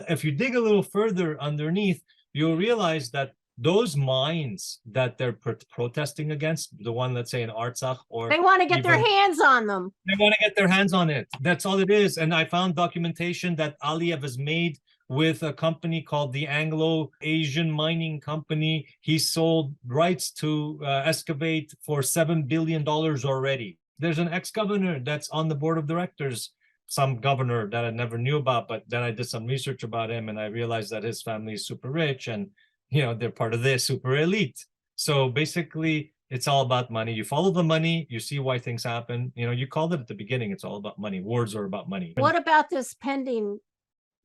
if you dig a little further underneath, you'll realize that those mines that they're protesting against, the one, let's say in Artsakh, or They want to get their hands on them. they want to get their hands on it. That's all it is. And I found documentation that Aliyev has made with a company called the Anglo-Asian Mining Company. He sold rights to excavate for $7 billion already. There's an ex-governor that's on the board of directors, some governor that I never knew about, but then I did some research about him and I realized that his family is super rich and, you know, they're part of the super elite. So basically, it's all about money. You follow the money, you see why things happen. You know, you called it at the beginning, it's all about money. Wars are about money. What about this pending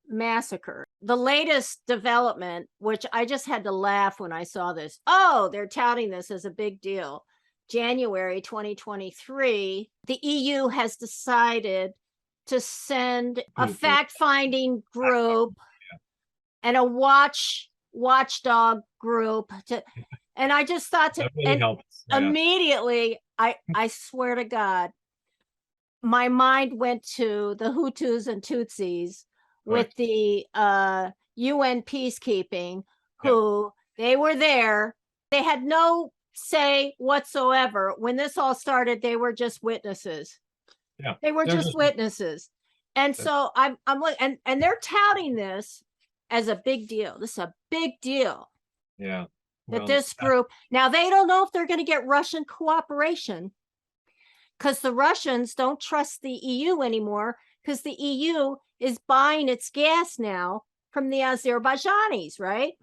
massacre? The latest development, which I just had to laugh when I saw this. Oh, they're touting this as a big deal. January 2023, the EU has decided to send a fact-finding group and a watchdog group to, and I just thought to, really helps. Yeah. Immediately, I swear to God, my mind went to the Hutus and Tutsis with the UN peacekeeping, who they were there. They had no say whatsoever. When this all started, they were just witnesses. Yeah, they were just witnesses. And so I'm like, and they're touting this as a big deal. This is a big deal. Yeah. That this group, now they don't know if they're going to get Russian cooperation, because the Russians don't trust the EU anymore, because the EU is buying its gas now from the Azerbaijanis, right?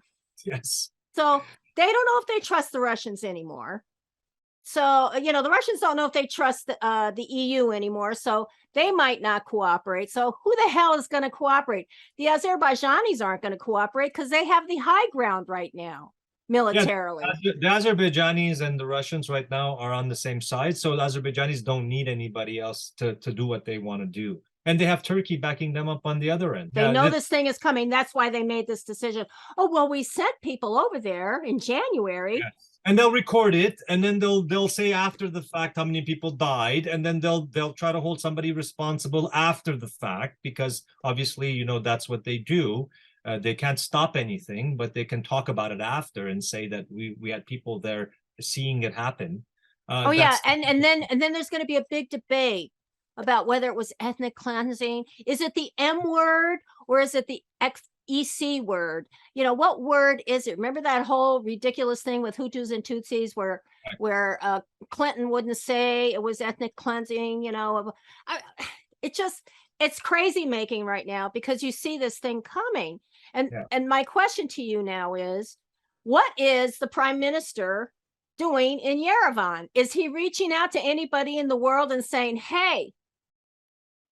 Yes. So they don't know if they trust the Russians anymore. So, you know, the Russians don't know if they trust the EU anymore, so they might not cooperate. So who the hell is going to cooperate? The Azerbaijanis aren't going to cooperate because they have the high ground right now, militarily. Yeah, the Azerbaijanis and the Russians right now are on the same side, so the Azerbaijanis don't need anybody else to do what they want to do. And they have Turkey backing them up on the other end. They know this thing is coming. That's why they made this decision. Oh, well, we sent people over there in January. Yes. And they'll record it, and then they'll say after the fact how many people died, and then they'll try to hold somebody responsible after the fact, because obviously, you know, that's what they do. They can't stop anything, but they can talk about it after and say that we had people there seeing it happen. Oh yeah, and then there's going to be a big debate about whether it was ethnic cleansing. Is it the M word or is it the EC word? You know, what word is it? Remember that whole ridiculous thing with Hutus and Tutsis where Clinton wouldn't say it was ethnic cleansing, you know? It's crazy making right now, because you see this thing coming. And my question to you now is, what is the prime minister doing in Yerevan? Is he reaching out to anybody in the world and saying, hey,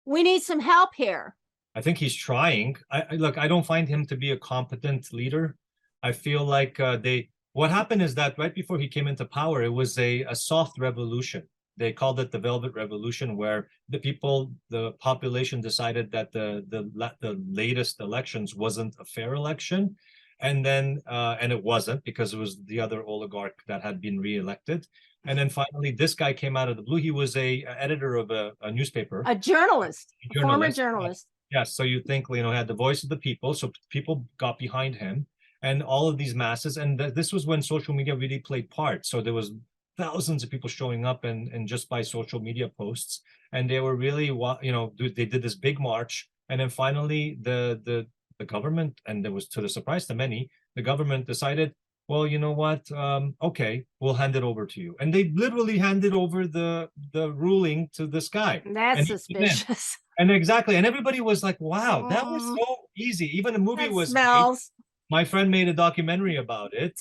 we need some help here? I think he's trying. Look, I don't find him to be a competent leader. I feel like what happened is that right before he came into power, it was a soft revolution. They called it the Velvet Revolution, where the population decided that the latest elections wasn't a fair election. And then, and it wasn't, because it was the other oligarch that had been reelected. And then finally, this guy came out of the blue. He was a editor of a newspaper. A journalist, former journalist. Yes, so you think, you know, had the voice of the people, so people got behind him, and all of these masses, and this was when social media really played part. So there was thousands of people showing up and just by social media posts. And they were really, they did this big march. And then finally the government, and it was to the surprise to many, the government decided, well, you know what? Okay, we'll hand it over to you. And they literally handed over the ruling to this guy. That's And suspicious. and exactly. And everybody was like, wow, that was Mm, so easy. Even a movie that was made. smells. My friend made a documentary about it.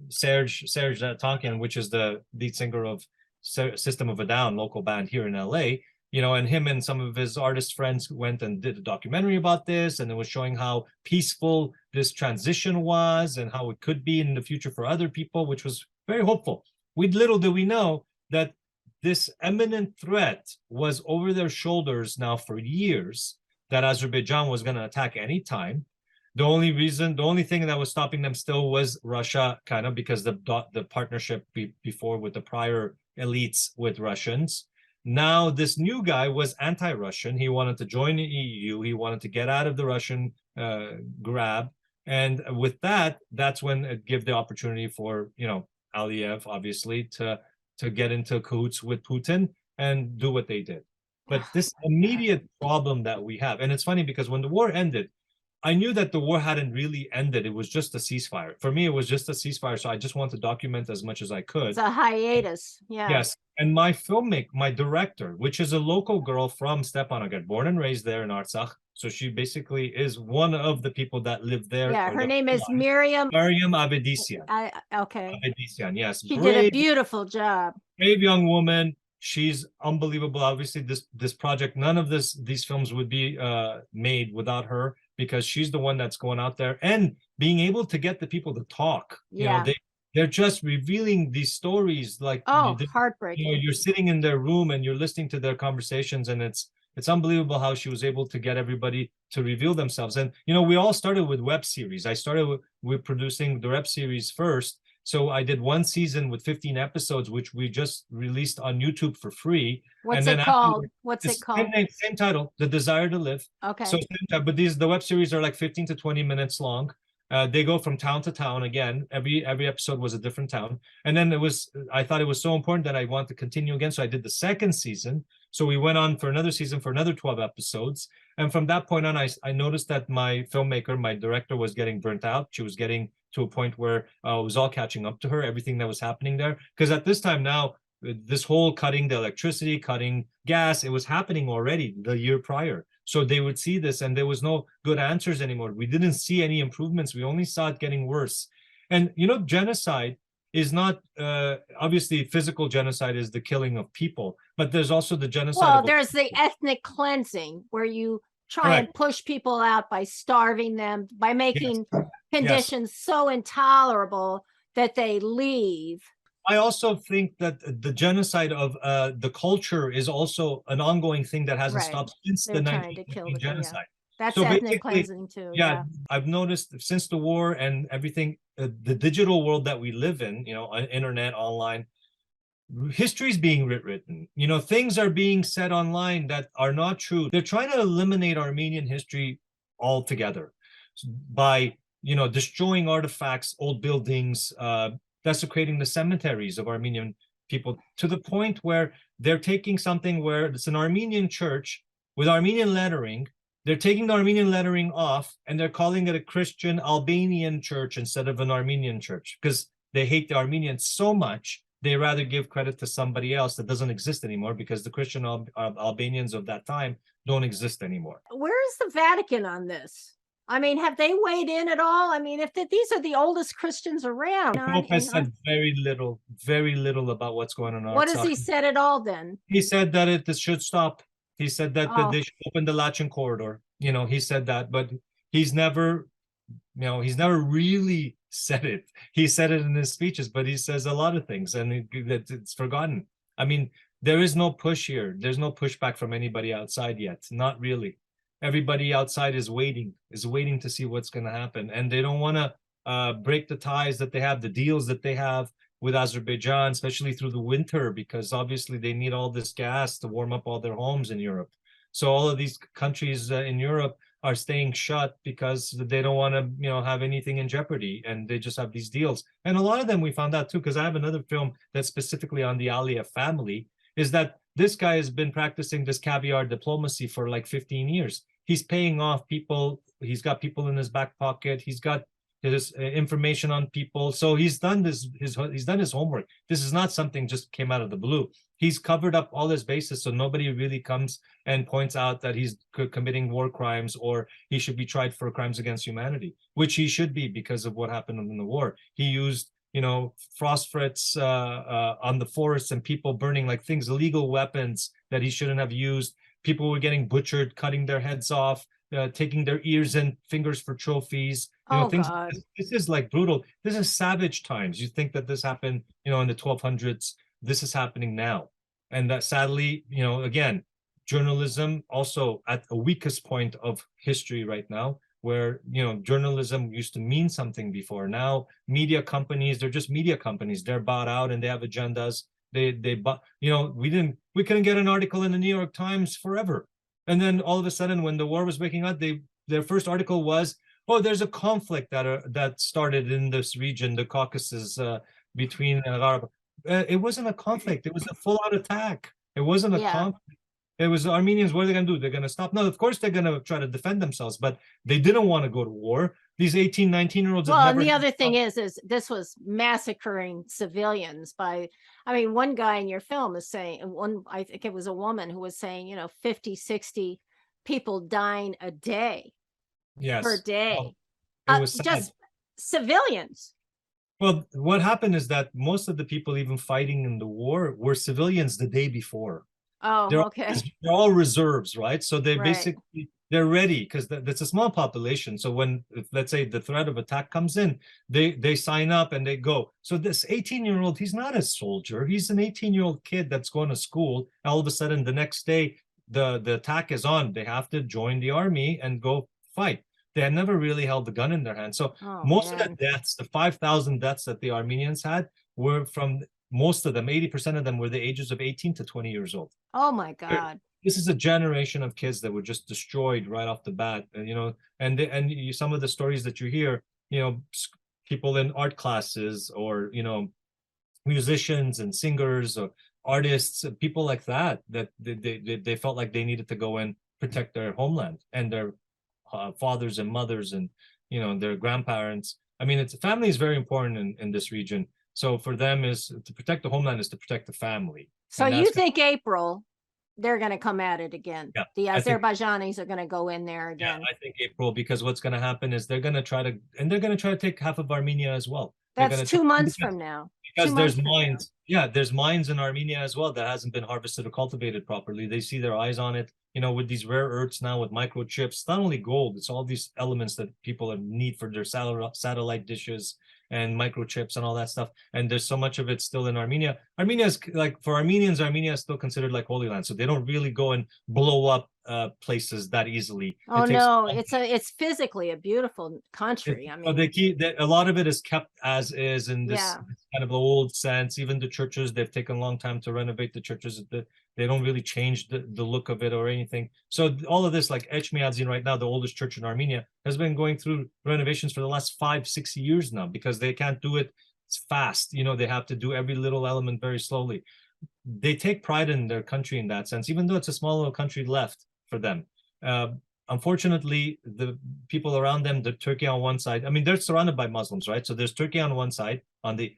Serge Tankian, which is the lead singer of System of a Down, local band here in LA, and him and some of his artist friends went and did a documentary about this, and it was showing how peaceful this transition was and how it could be in the future for other people, which was very hopeful. Little did we know that this imminent threat was over their shoulders now for years, that Azerbaijan was going to attack any time. The only thing that was stopping them still was Russia, kind of because the partnership before with the prior elites with Russians. Now this new guy was anti-Russian. He wanted to join the EU. He wanted to get out of the Russian grab. And with that, that's when it gave the opportunity for, Aliyev, obviously, to get into cahoots with Putin and do what they did. But this immediate problem that we have, and it's funny because when the war ended, I knew that the war hadn't really ended. It was just a ceasefire. For me, it was just a ceasefire. So I just want to document as much as I could. It's a hiatus. Yeah. Yes. And my director, which is a local girl from Stepanakert, born and raised there in Artsakh. So she basically is one of the people that live there. Yeah, her name is Miriam Abedisian. Okay. Abedisian, yes. She did a beautiful job. Brave young woman. She's unbelievable. Obviously, this project, none of these films would be made without her, because she's the one that's going out there and being able to get the people to talk. Yeah. They're just revealing these stories like heartbreaking. You're sitting in their room and you're listening to their conversations, and it's unbelievable how she was able to get everybody to reveal themselves. And we all started with web series. I started with producing the web series first. So I did one season with 15 episodes, which we just released on YouTube for free. What's it called? Same title, The Desire to Live. Okay. So but the web series are like 15 to 20 minutes long. They go from town to town. Again, every episode was a different town. And then I thought it was so important that I want to continue again. So I did the second season. So we went on for another season for another 12 episodes. And from that point on, I noticed that my filmmaker, my director, was getting burnt out. She was getting to a point where it was all catching up to her, everything that was happening there. Because at this time now, this whole cutting the electricity, cutting gas, it was happening already the year prior. So they would see this and there was no good answers anymore. We didn't see any improvements. We only saw it getting worse. And, genocide is not, obviously physical genocide is the killing of people, but there's also the genocide. Well, there's the ethnic cleansing where you try and push people out by starving them, by making conditions so intolerable that they leave. I also think that the genocide of the culture is also an ongoing thing that hasn't stopped since the 1990 genocide. That's ethnic cleansing too. Yeah, I've noticed since the war and everything, the digital world that we live in, internet, online, history is being rewritten. Things are being said online that are not true. They're trying to eliminate Armenian history altogether by, destroying artifacts, old buildings, desecrating the cemeteries of Armenian people, to the point where they're taking something where it's an Armenian church with Armenian lettering. They're taking the Armenian lettering off and they're calling it a Christian Albanian church instead of an Armenian church, because they hate the Armenians so much. They rather give credit to somebody else that doesn't exist anymore, because the Christian Albanians of that time don't exist anymore. Where is the Vatican on this? I mean, have they weighed in at all? I mean, if these are the oldest Christians around. The Pope has said very little about what's going on. What has he said at all then? He said that this should stop. He said that they should open the Latin corridor. He said that, but he's never really said it. He said it in his speeches, but he says a lot of things and it's forgotten. I mean, there is no push here. There's no pushback from anybody outside yet. Not really. Everybody outside is waiting to see what's going to happen. And they don't want to break the ties that they have, the deals that they have with Azerbaijan, especially through the winter, because obviously they need all this gas to warm up all their homes in Europe. So all of these countries in Europe are staying shut because they don't want to, have anything in jeopardy, and they just have these deals. And a lot of them we found out too, because I have another film that's specifically on the Aliyev family, is that this guy has been practicing this caviar diplomacy for like 15 years. He's paying off people. He's got people in his back pocket. He's got his information on people. So he's done he's done his homework. This is not something just came out of the blue. He's covered up all his bases, so nobody really comes and points out that he's committing war crimes or he should be tried for crimes against humanity, which he should be because of what happened in the war. He used, phosphorates on the forests and people burning like things, illegal weapons that he shouldn't have used. People were getting butchered, cutting their heads off, taking their ears and fingers for trophies. Oh Things. God. This is like brutal. This is savage times. You think that this happened, in the 1200s. This is happening now. And that sadly, again, journalism also at the weakest point of history right now, where, journalism used to mean something before. Now, media companies, they're just media companies. They're bought out and they have agendas. They bought, we couldn't get an article in the New York Times forever. And then all of a sudden, when the war was breaking out, their first article was, oh, there's a conflict that started in this region, the Caucasus, between Arab. It wasn't a conflict. It was a full-out attack. It wasn't a conflict. It was Armenians. What are they going to do? They're going to stop? No, of course they're going to try to defend themselves, but they didn't want to go to war. These 18, 19-year-olds. Well, and the other thing is this was massacring civilians by, one guy in your film is saying, I think it was a woman who was saying, 50, 60 people dying a day. Yes. Per day. It was just civilians. Well, what happened is that most of the people even fighting in the war were civilians the day before. Oh, okay. They're all reserves, right? So they basically, they're ready because that's a small population. So when, let's say, the threat of attack comes in, they sign up and they go. So this 18-year-old, he's not a soldier. He's an 18-year-old kid that's going to school. All of a sudden, the next day, the attack is on. They have to join the army and go fight. They had never really held the gun in their hand. So most of the deaths, the 5,000 deaths that the Armenians had, were from, most of them, 80% of them were the ages of 18 to 20 years old. Oh my God. This is a generation of kids that were just destroyed right off the bat. And some of the stories that you hear, people in art classes or, musicians and singers or artists, people like that they felt like they needed to go and protect their homeland and their fathers and mothers and their grandparents. Family is very important in this region. So for them, is to protect the homeland is to protect the family. So you think April they're going to come at it again? Yeah, the Azerbaijanis are going to go in there again. Yeah, I think April, because what's going to happen is they're going to try to take half of Armenia as well. That's 2 months from now. Because there's mines. Yeah, there's mines in Armenia as well that hasn't been harvested or cultivated properly. They see their eyes on it, with these rare earths now, with microchips. It's not only gold, it's all these elements that people need for their satellite dishes and microchips and all that stuff. And there's so much of it still in Armenia. Armenia is like, for Armenians, Armenia is still considered like Holy Land. So they don't really go and blow up places that easily. Oh no, it's physically a beautiful country. They keep a lot of it is kept as is in this kind of old sense. Even the churches, they've taken a long time to renovate the churches. They don't really change the look of it or anything. So all of this, like Echmiadzin right now, the oldest church in Armenia, has been going through renovations for the last 5-6 years now, because they can't do it fast. They have to do every little element very slowly. They take pride in their country in that sense, even though it's a small little country left for them. Unfortunately, the people around them, the Turkey on one side, they're surrounded by Muslims, right? So there's Turkey on one side, on the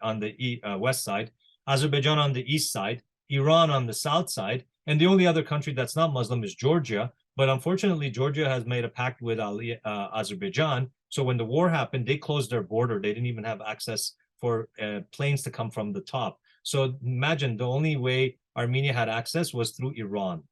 west side, Azerbaijan on the east side, Iran on the south side, and the only other country that's not Muslim is Georgia. But unfortunately, Georgia has made a pact with Azerbaijan. So when the war happened, they closed their border. They didn't even have access for planes to come from the top. So imagine, the only way Armenia had access was through Iran.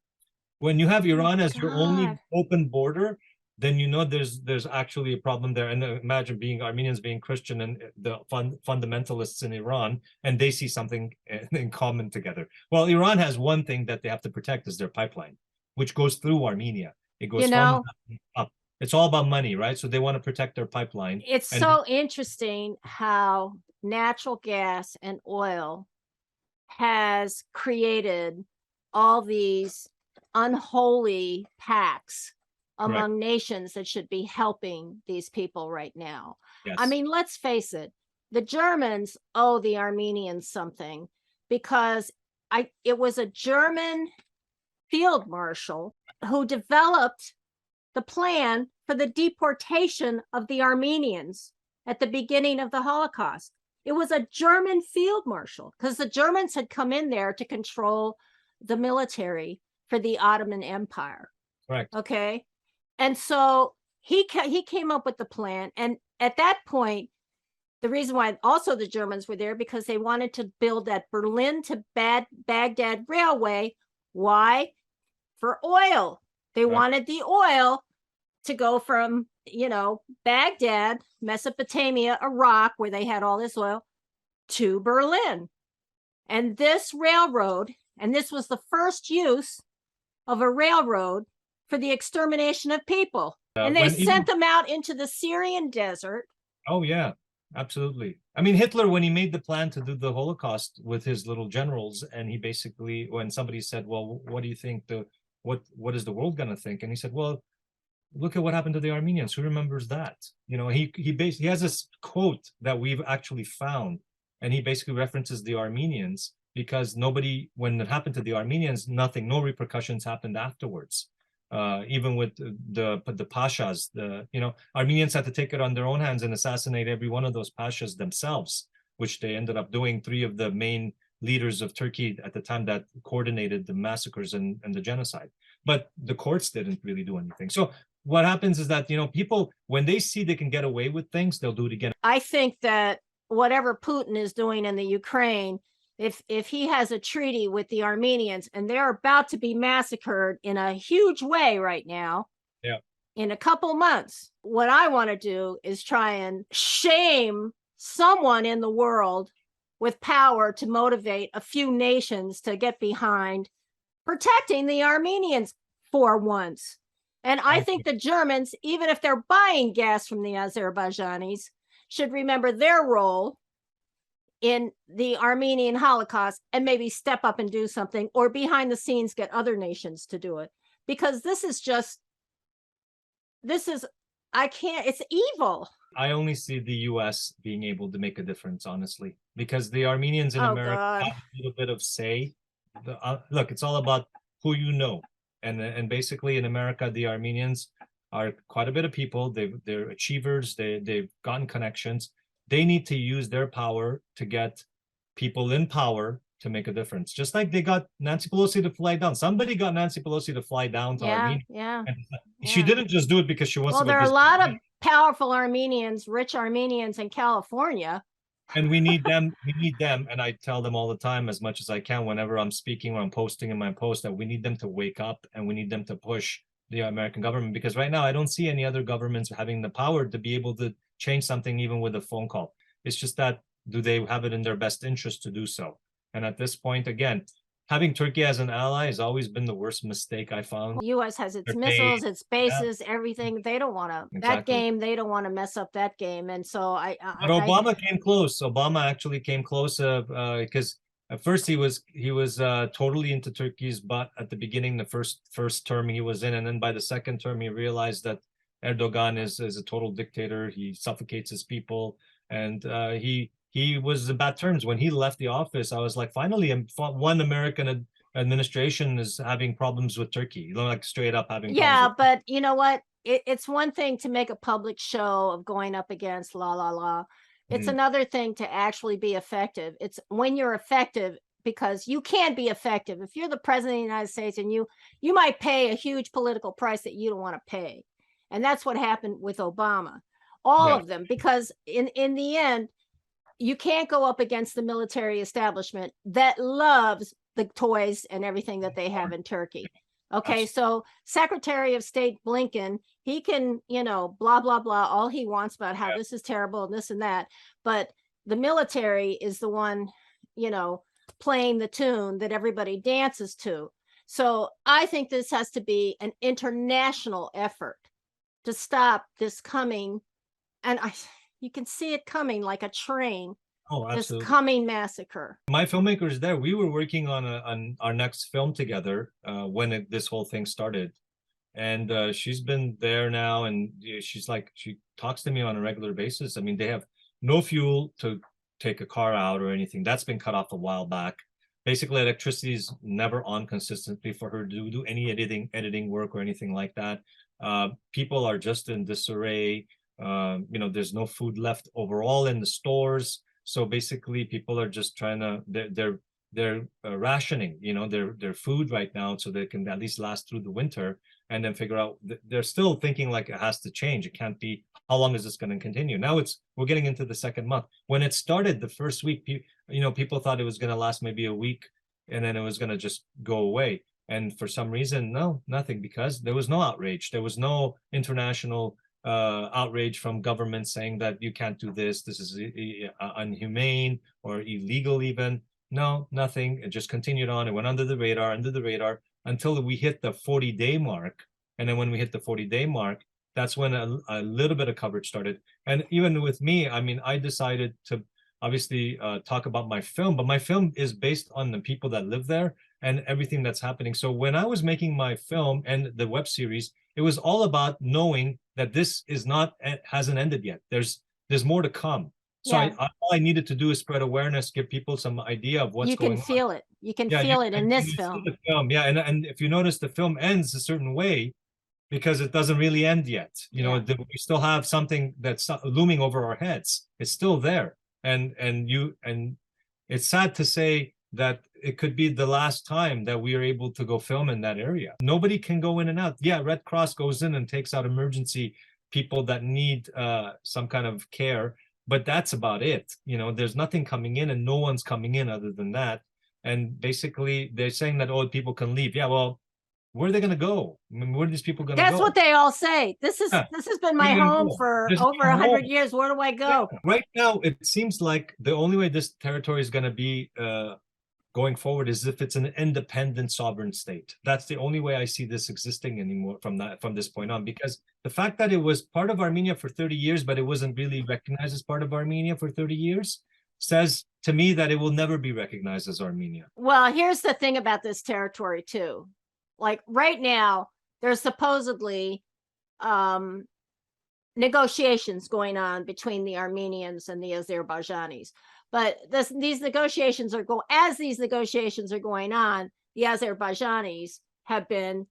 When you have Iran as your only open border, then there's actually a problem there. And imagine Armenians being Christian and the fundamentalists in Iran, and they see something in common together. Well, Iran has one thing that they have to protect, is their pipeline, which goes through Armenia. It goes from up. It's all about money, right? So they want to protect their pipeline. It's so interesting how natural gas and oil has created all these unholy pacts Correct. among nations that should be helping these people right now. I Yes. mean, let's face it, the Germans owe the Armenians something because it was a German field marshal who developed the plan for the deportation of the Armenians at the beginning of the Holocaust. It was a German field marshal because the Germans had come in there to control the military for the Ottoman Empire. Correct. Okay. And so he came up with the plan. And at that point, the reason why also the Germans were there because they wanted to build that Berlin to Baghdad railway. Why? For oil. They Correct. wanted the oil to go from, Baghdad, Mesopotamia, Iraq, where they had all this oil, to Berlin. And this railroad, and this was the first use of a railroad for the extermination of people. And they sent them out into the Syrian desert. Oh yeah, absolutely. I mean, Hitler, when he made the plan to do the Holocaust with his little generals, and he basically, when somebody said, "Well, what do you think what is the world gonna think?" And he said, "Well, look at what happened to the Armenians. Who remembers that?" He has this quote that we've actually found, and he basically references the Armenians because when it happened to the Armenians, no repercussions happened afterwards. Even with the pashas, Armenians had to take it on their own hands and assassinate every one of those pashas themselves, which they ended up doing. Three of the main leaders of Turkey at the time that coordinated the massacres and the genocide. But the courts didn't really do anything. So what happens is that, people, when they see they can get away with things, they'll do it again. I think that whatever Putin is doing in the Ukraine, if he has a treaty with the Armenians and they're about to be massacred in a huge way right now, yeah, in a couple months, what I want to do is try and shame someone in the world with power to motivate a few nations to get behind protecting the Armenians for once. And I think the Germans, even if they're buying gas from the Azerbaijanis, should remember their role in the Armenian Holocaust and maybe step up and do something, or behind the scenes get other nations to do it. Because it's evil. I only see the US being able to make a difference, honestly, because the Armenians in America God. have a little bit of say. Look, it's all about who you know. And basically in America, the Armenians are quite a bit of people. They're achievers. They've gotten connections. They need to use their power to get people in power to make a difference. Just like they got Nancy Pelosi to fly down. Somebody got Nancy Pelosi to fly down to Armenia. Yeah. And she didn't just do it because she wants to go there are a visit. lot of powerful Armenians, rich Armenians in California. And we need them. And I tell them all the time, as much as I can, whenever I'm speaking or I'm posting in my post, that we need them to wake up and we need them to push the American government, because right now I don't see any other governments having the power to be able to change something even with a phone call. It's just that, do they have it in their best interest to do so? And at this point, again, having Turkey as an ally has always been the worst mistake I found. The U.S. has its missiles, its bases, everything. They don't want to that game. They don't want to mess up that game. And so But Obama came close. Obama actually came close because at first he was totally into Turkey's butt at the beginning, the first term he was in, and then by the second term he realized that Erdogan is a total dictator. He suffocates his people, and he was in bad terms when he left the office. I was like, finally, one American administration is having problems with Turkey, like straight up having. Yeah, but you know what? It's one thing to make a public show of going up against la. It's another thing to actually be effective. It's when you're effective, because you can be effective. If you're the president of the United States and you might pay a huge political price that you don't want to pay. And that's what happened with Obama. All of them, because in the end, you can't go up against the military establishment that loves the toys and everything that they have in Turkey. Okay, so Secretary of State Blinken, he can, blah, blah, blah, all he wants about how this is terrible and this and that. But the military is the one, playing the tune that everybody dances to. So I think this has to be an international effort to stop this coming. And you can see it coming like a train. Oh, absolutely. This coming massacre. My filmmaker is there. We were working on our next film together when this whole thing started, and she's been there now, and she's like, she talks to me on a regular basis. I mean, they have no fuel to take a car out or anything. That's been cut off a while back. Basically, electricity is never on consistently for her to do any editing work or anything like that. People are just in disarray. There's no food left overall in the stores. So basically, people are just trying to they're rationing, their food right now, so they can at least last through the winter, and then figure out. They're still thinking like it has to change. It can't be. How long is this going to continue? Now we're getting into the second month. When it started the first week, people thought it was going to last maybe a week, and then it was going to just go away. And for some reason, no, nothing, because there was no outrage. There was no international outrage from government saying that you can't do this. This is inhumane or illegal even. No, nothing. It just continued on. It went under the radar, until we hit the 40-day mark. And then when we hit the 40-day mark, that's when a little bit of coverage started. And even with me, I mean, I decided to obviously talk about my film, but my film is based on the people that live there and everything that's happening. So when I was making my film and the web series, it was all about knowing that this hasn't ended yet. There's more to come. So Yeah. all I needed to do is spread awareness, give people some idea of what's going on. You can feel it. You can feel it in this film. The film. Yeah, and if you notice, the film ends a certain way because it doesn't really end yet. We still have something that's looming over our heads. It's still there. And it's sad to say that it could be the last time that we are able to go film in that area. Nobody can go in and out. Yeah, Red Cross goes in and takes out emergency people that need some kind of care, but that's about it. There's nothing coming in, and no one's coming in other than that. And basically, they're saying that people can leave. Yeah, well, where are they going to go? I mean, where are these people going to go? That's what they all say. This has been my home for over 100 years. Where do I go? Right now, it seems like the only way this territory is going to be going forward is if it's an independent sovereign state. That's the only way I see this existing anymore from this point on, because the fact that it was part of Armenia for 30 years, but it wasn't really recognized as part of Armenia for 30 years, says to me that it will never be recognized as Armenia. Well, here's the thing about this territory too. Like right now, there's supposedly negotiations going on between the Armenians and the Azerbaijanis. But these negotiations are going on, the Azerbaijanis have been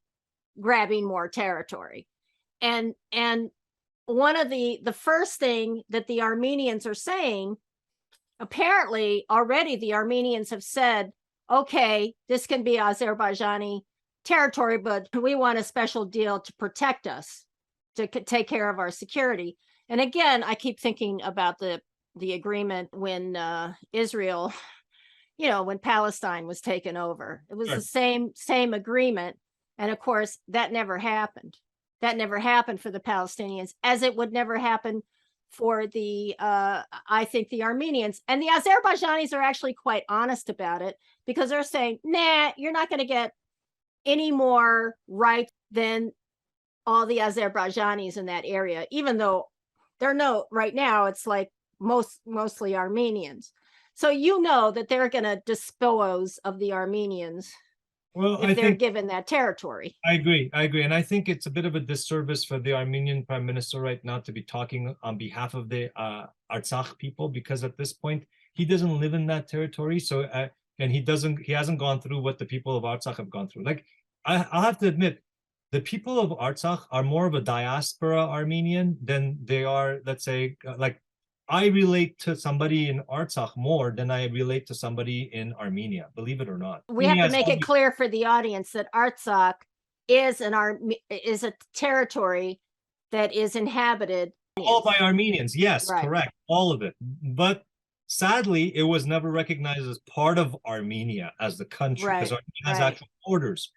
grabbing more territory. And one of the first thing that the Armenians are saying, apparently already the Armenians have said, okay, this can be Azerbaijani territory, but we want a special deal to protect us, to take care of our security. And again, I keep thinking about the agreement when Israel, when Palestine was taken over. It was the same agreement. And of course, that never happened. That never happened for the Palestinians, as it would never happen for I think the Armenians. And the Azerbaijanis are actually quite honest about it, because they're saying, nah, you're not going to get any more rights than all the Azerbaijanis in that area, even though right now it's like mostly Armenians. So that they're going to dispose of the Armenians if they're given that territory. I agree. And I think it's a bit of a disservice for the Armenian prime minister right now to be talking on behalf of the Artsakh people, because at this point, he doesn't live in that territory. So, and he hasn't gone through what the people of Artsakh have gone through. Like, I'll have to admit, the people of Artsakh are more of a diaspora Armenian than they are, let's say, like, I relate to somebody in Artsakh more than I relate to somebody in Armenia, believe it or not. We have to make it clear for the audience that Artsakh is a territory that is inhabited all by Armenians. Yes, right. Correct, all of it. But sadly, it was never recognized as part of Armenia as the country, because Armenia has actual borders,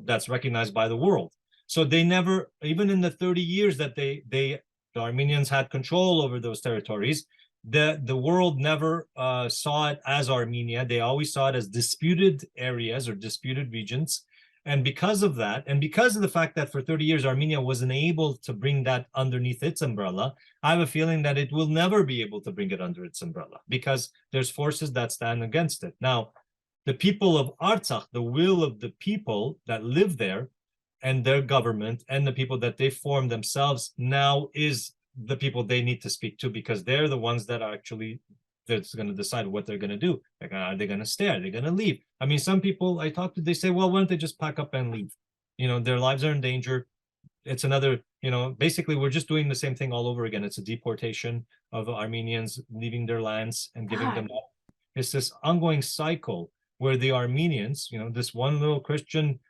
that's recognized by the world. So they never, even in the 30 years that the Armenians had control over those territories, the world never saw it as Armenia. They always saw it as disputed areas or disputed regions. And because of that, and because of the fact that for 30 years Armenia wasn't able to bring that underneath its umbrella, I have a feeling that it will never be able to bring it under its umbrella, because there's forces that stand against it. Now, the people of Artsakh, the will of the people that live there, and their government and the people that they form themselves now is the people they need to speak to, because they're the ones that are actually that's going to decide what they're going to do. Like, are they going to stay? Are they going to leave? I mean, some people I talk to, they say, well, why don't they just pack up and leave? Their lives are in danger. It's another, basically we're just doing the same thing all over again. It's a deportation of Armenians leaving their lands and giving them God. up. It's this ongoing cycle where the Armenians, this one little Christian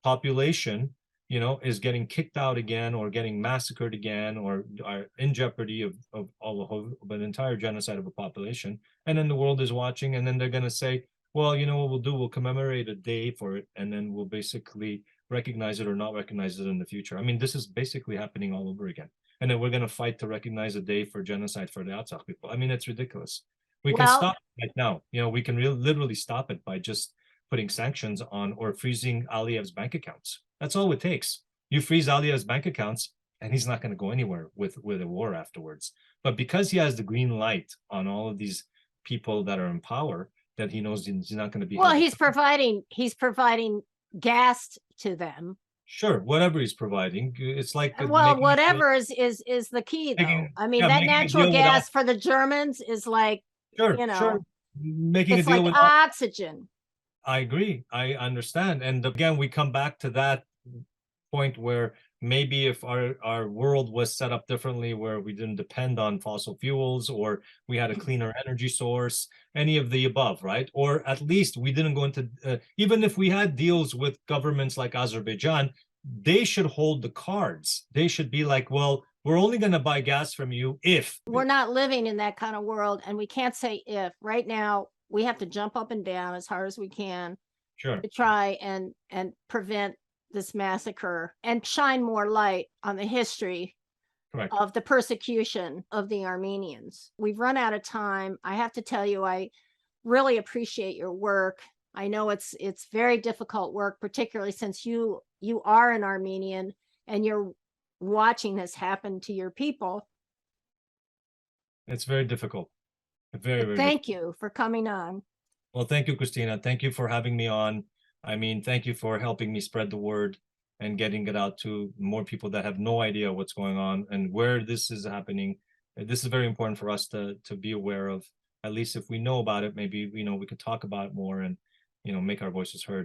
population, is getting kicked out again or getting massacred again or are in jeopardy of an entire genocide of a population. And then the world is watching, and then they're going to say, well, you know what we'll do? We'll commemorate a day for it, and then we'll basically recognize it or not recognize it in the future. I mean, this is basically happening all over again. And then we're going to fight to recognize a day for genocide for the Artsakh people. I mean, it's ridiculous. We can Well, stop it right now. We can literally stop it by just putting sanctions on or freezing Aliyev's bank accounts. That's all it takes. You freeze Aliyev's bank accounts, and he's not going to go anywhere with a war afterwards. But because he has the green light on all of these people that are in power, that he knows he's not going to be well, held he's providing gas to them. Sure, whatever he's providing, it's like Well, whatever is the key, though. I mean, that natural gas for the Germans is like, sure, making a it's deal like with oxygen. I agree. I understand. And again, we come back to that point where maybe if our world was set up differently, where we didn't depend on fossil fuels, or we had a cleaner energy source, any of the above, right? Or at least we didn't go into, even if we had deals with governments like Azerbaijan, they should hold the cards. They should be like, well, we're only going to buy gas from you if. We're not living in that kind of world, and we can't say if. Right now, we have to jump up and down as hard as we can Sure. to try and prevent this massacre and shine more light on the history Correct. of the persecution of the Armenians. We've run out of time. I have to tell you, I really appreciate your work. I know it's very difficult work, particularly since you are an Armenian and you're watching this happen to your people. It's very difficult. Very, very Thank difficult. you for coming on. Well, thank you, Christina. Thank you for having me on. I mean, thank you for helping me spread the word and getting it out to more people that have no idea what's going on and where this is happening. This is very important for us to be aware of. At least if we know about it, maybe we could talk about it more and make our voices heard.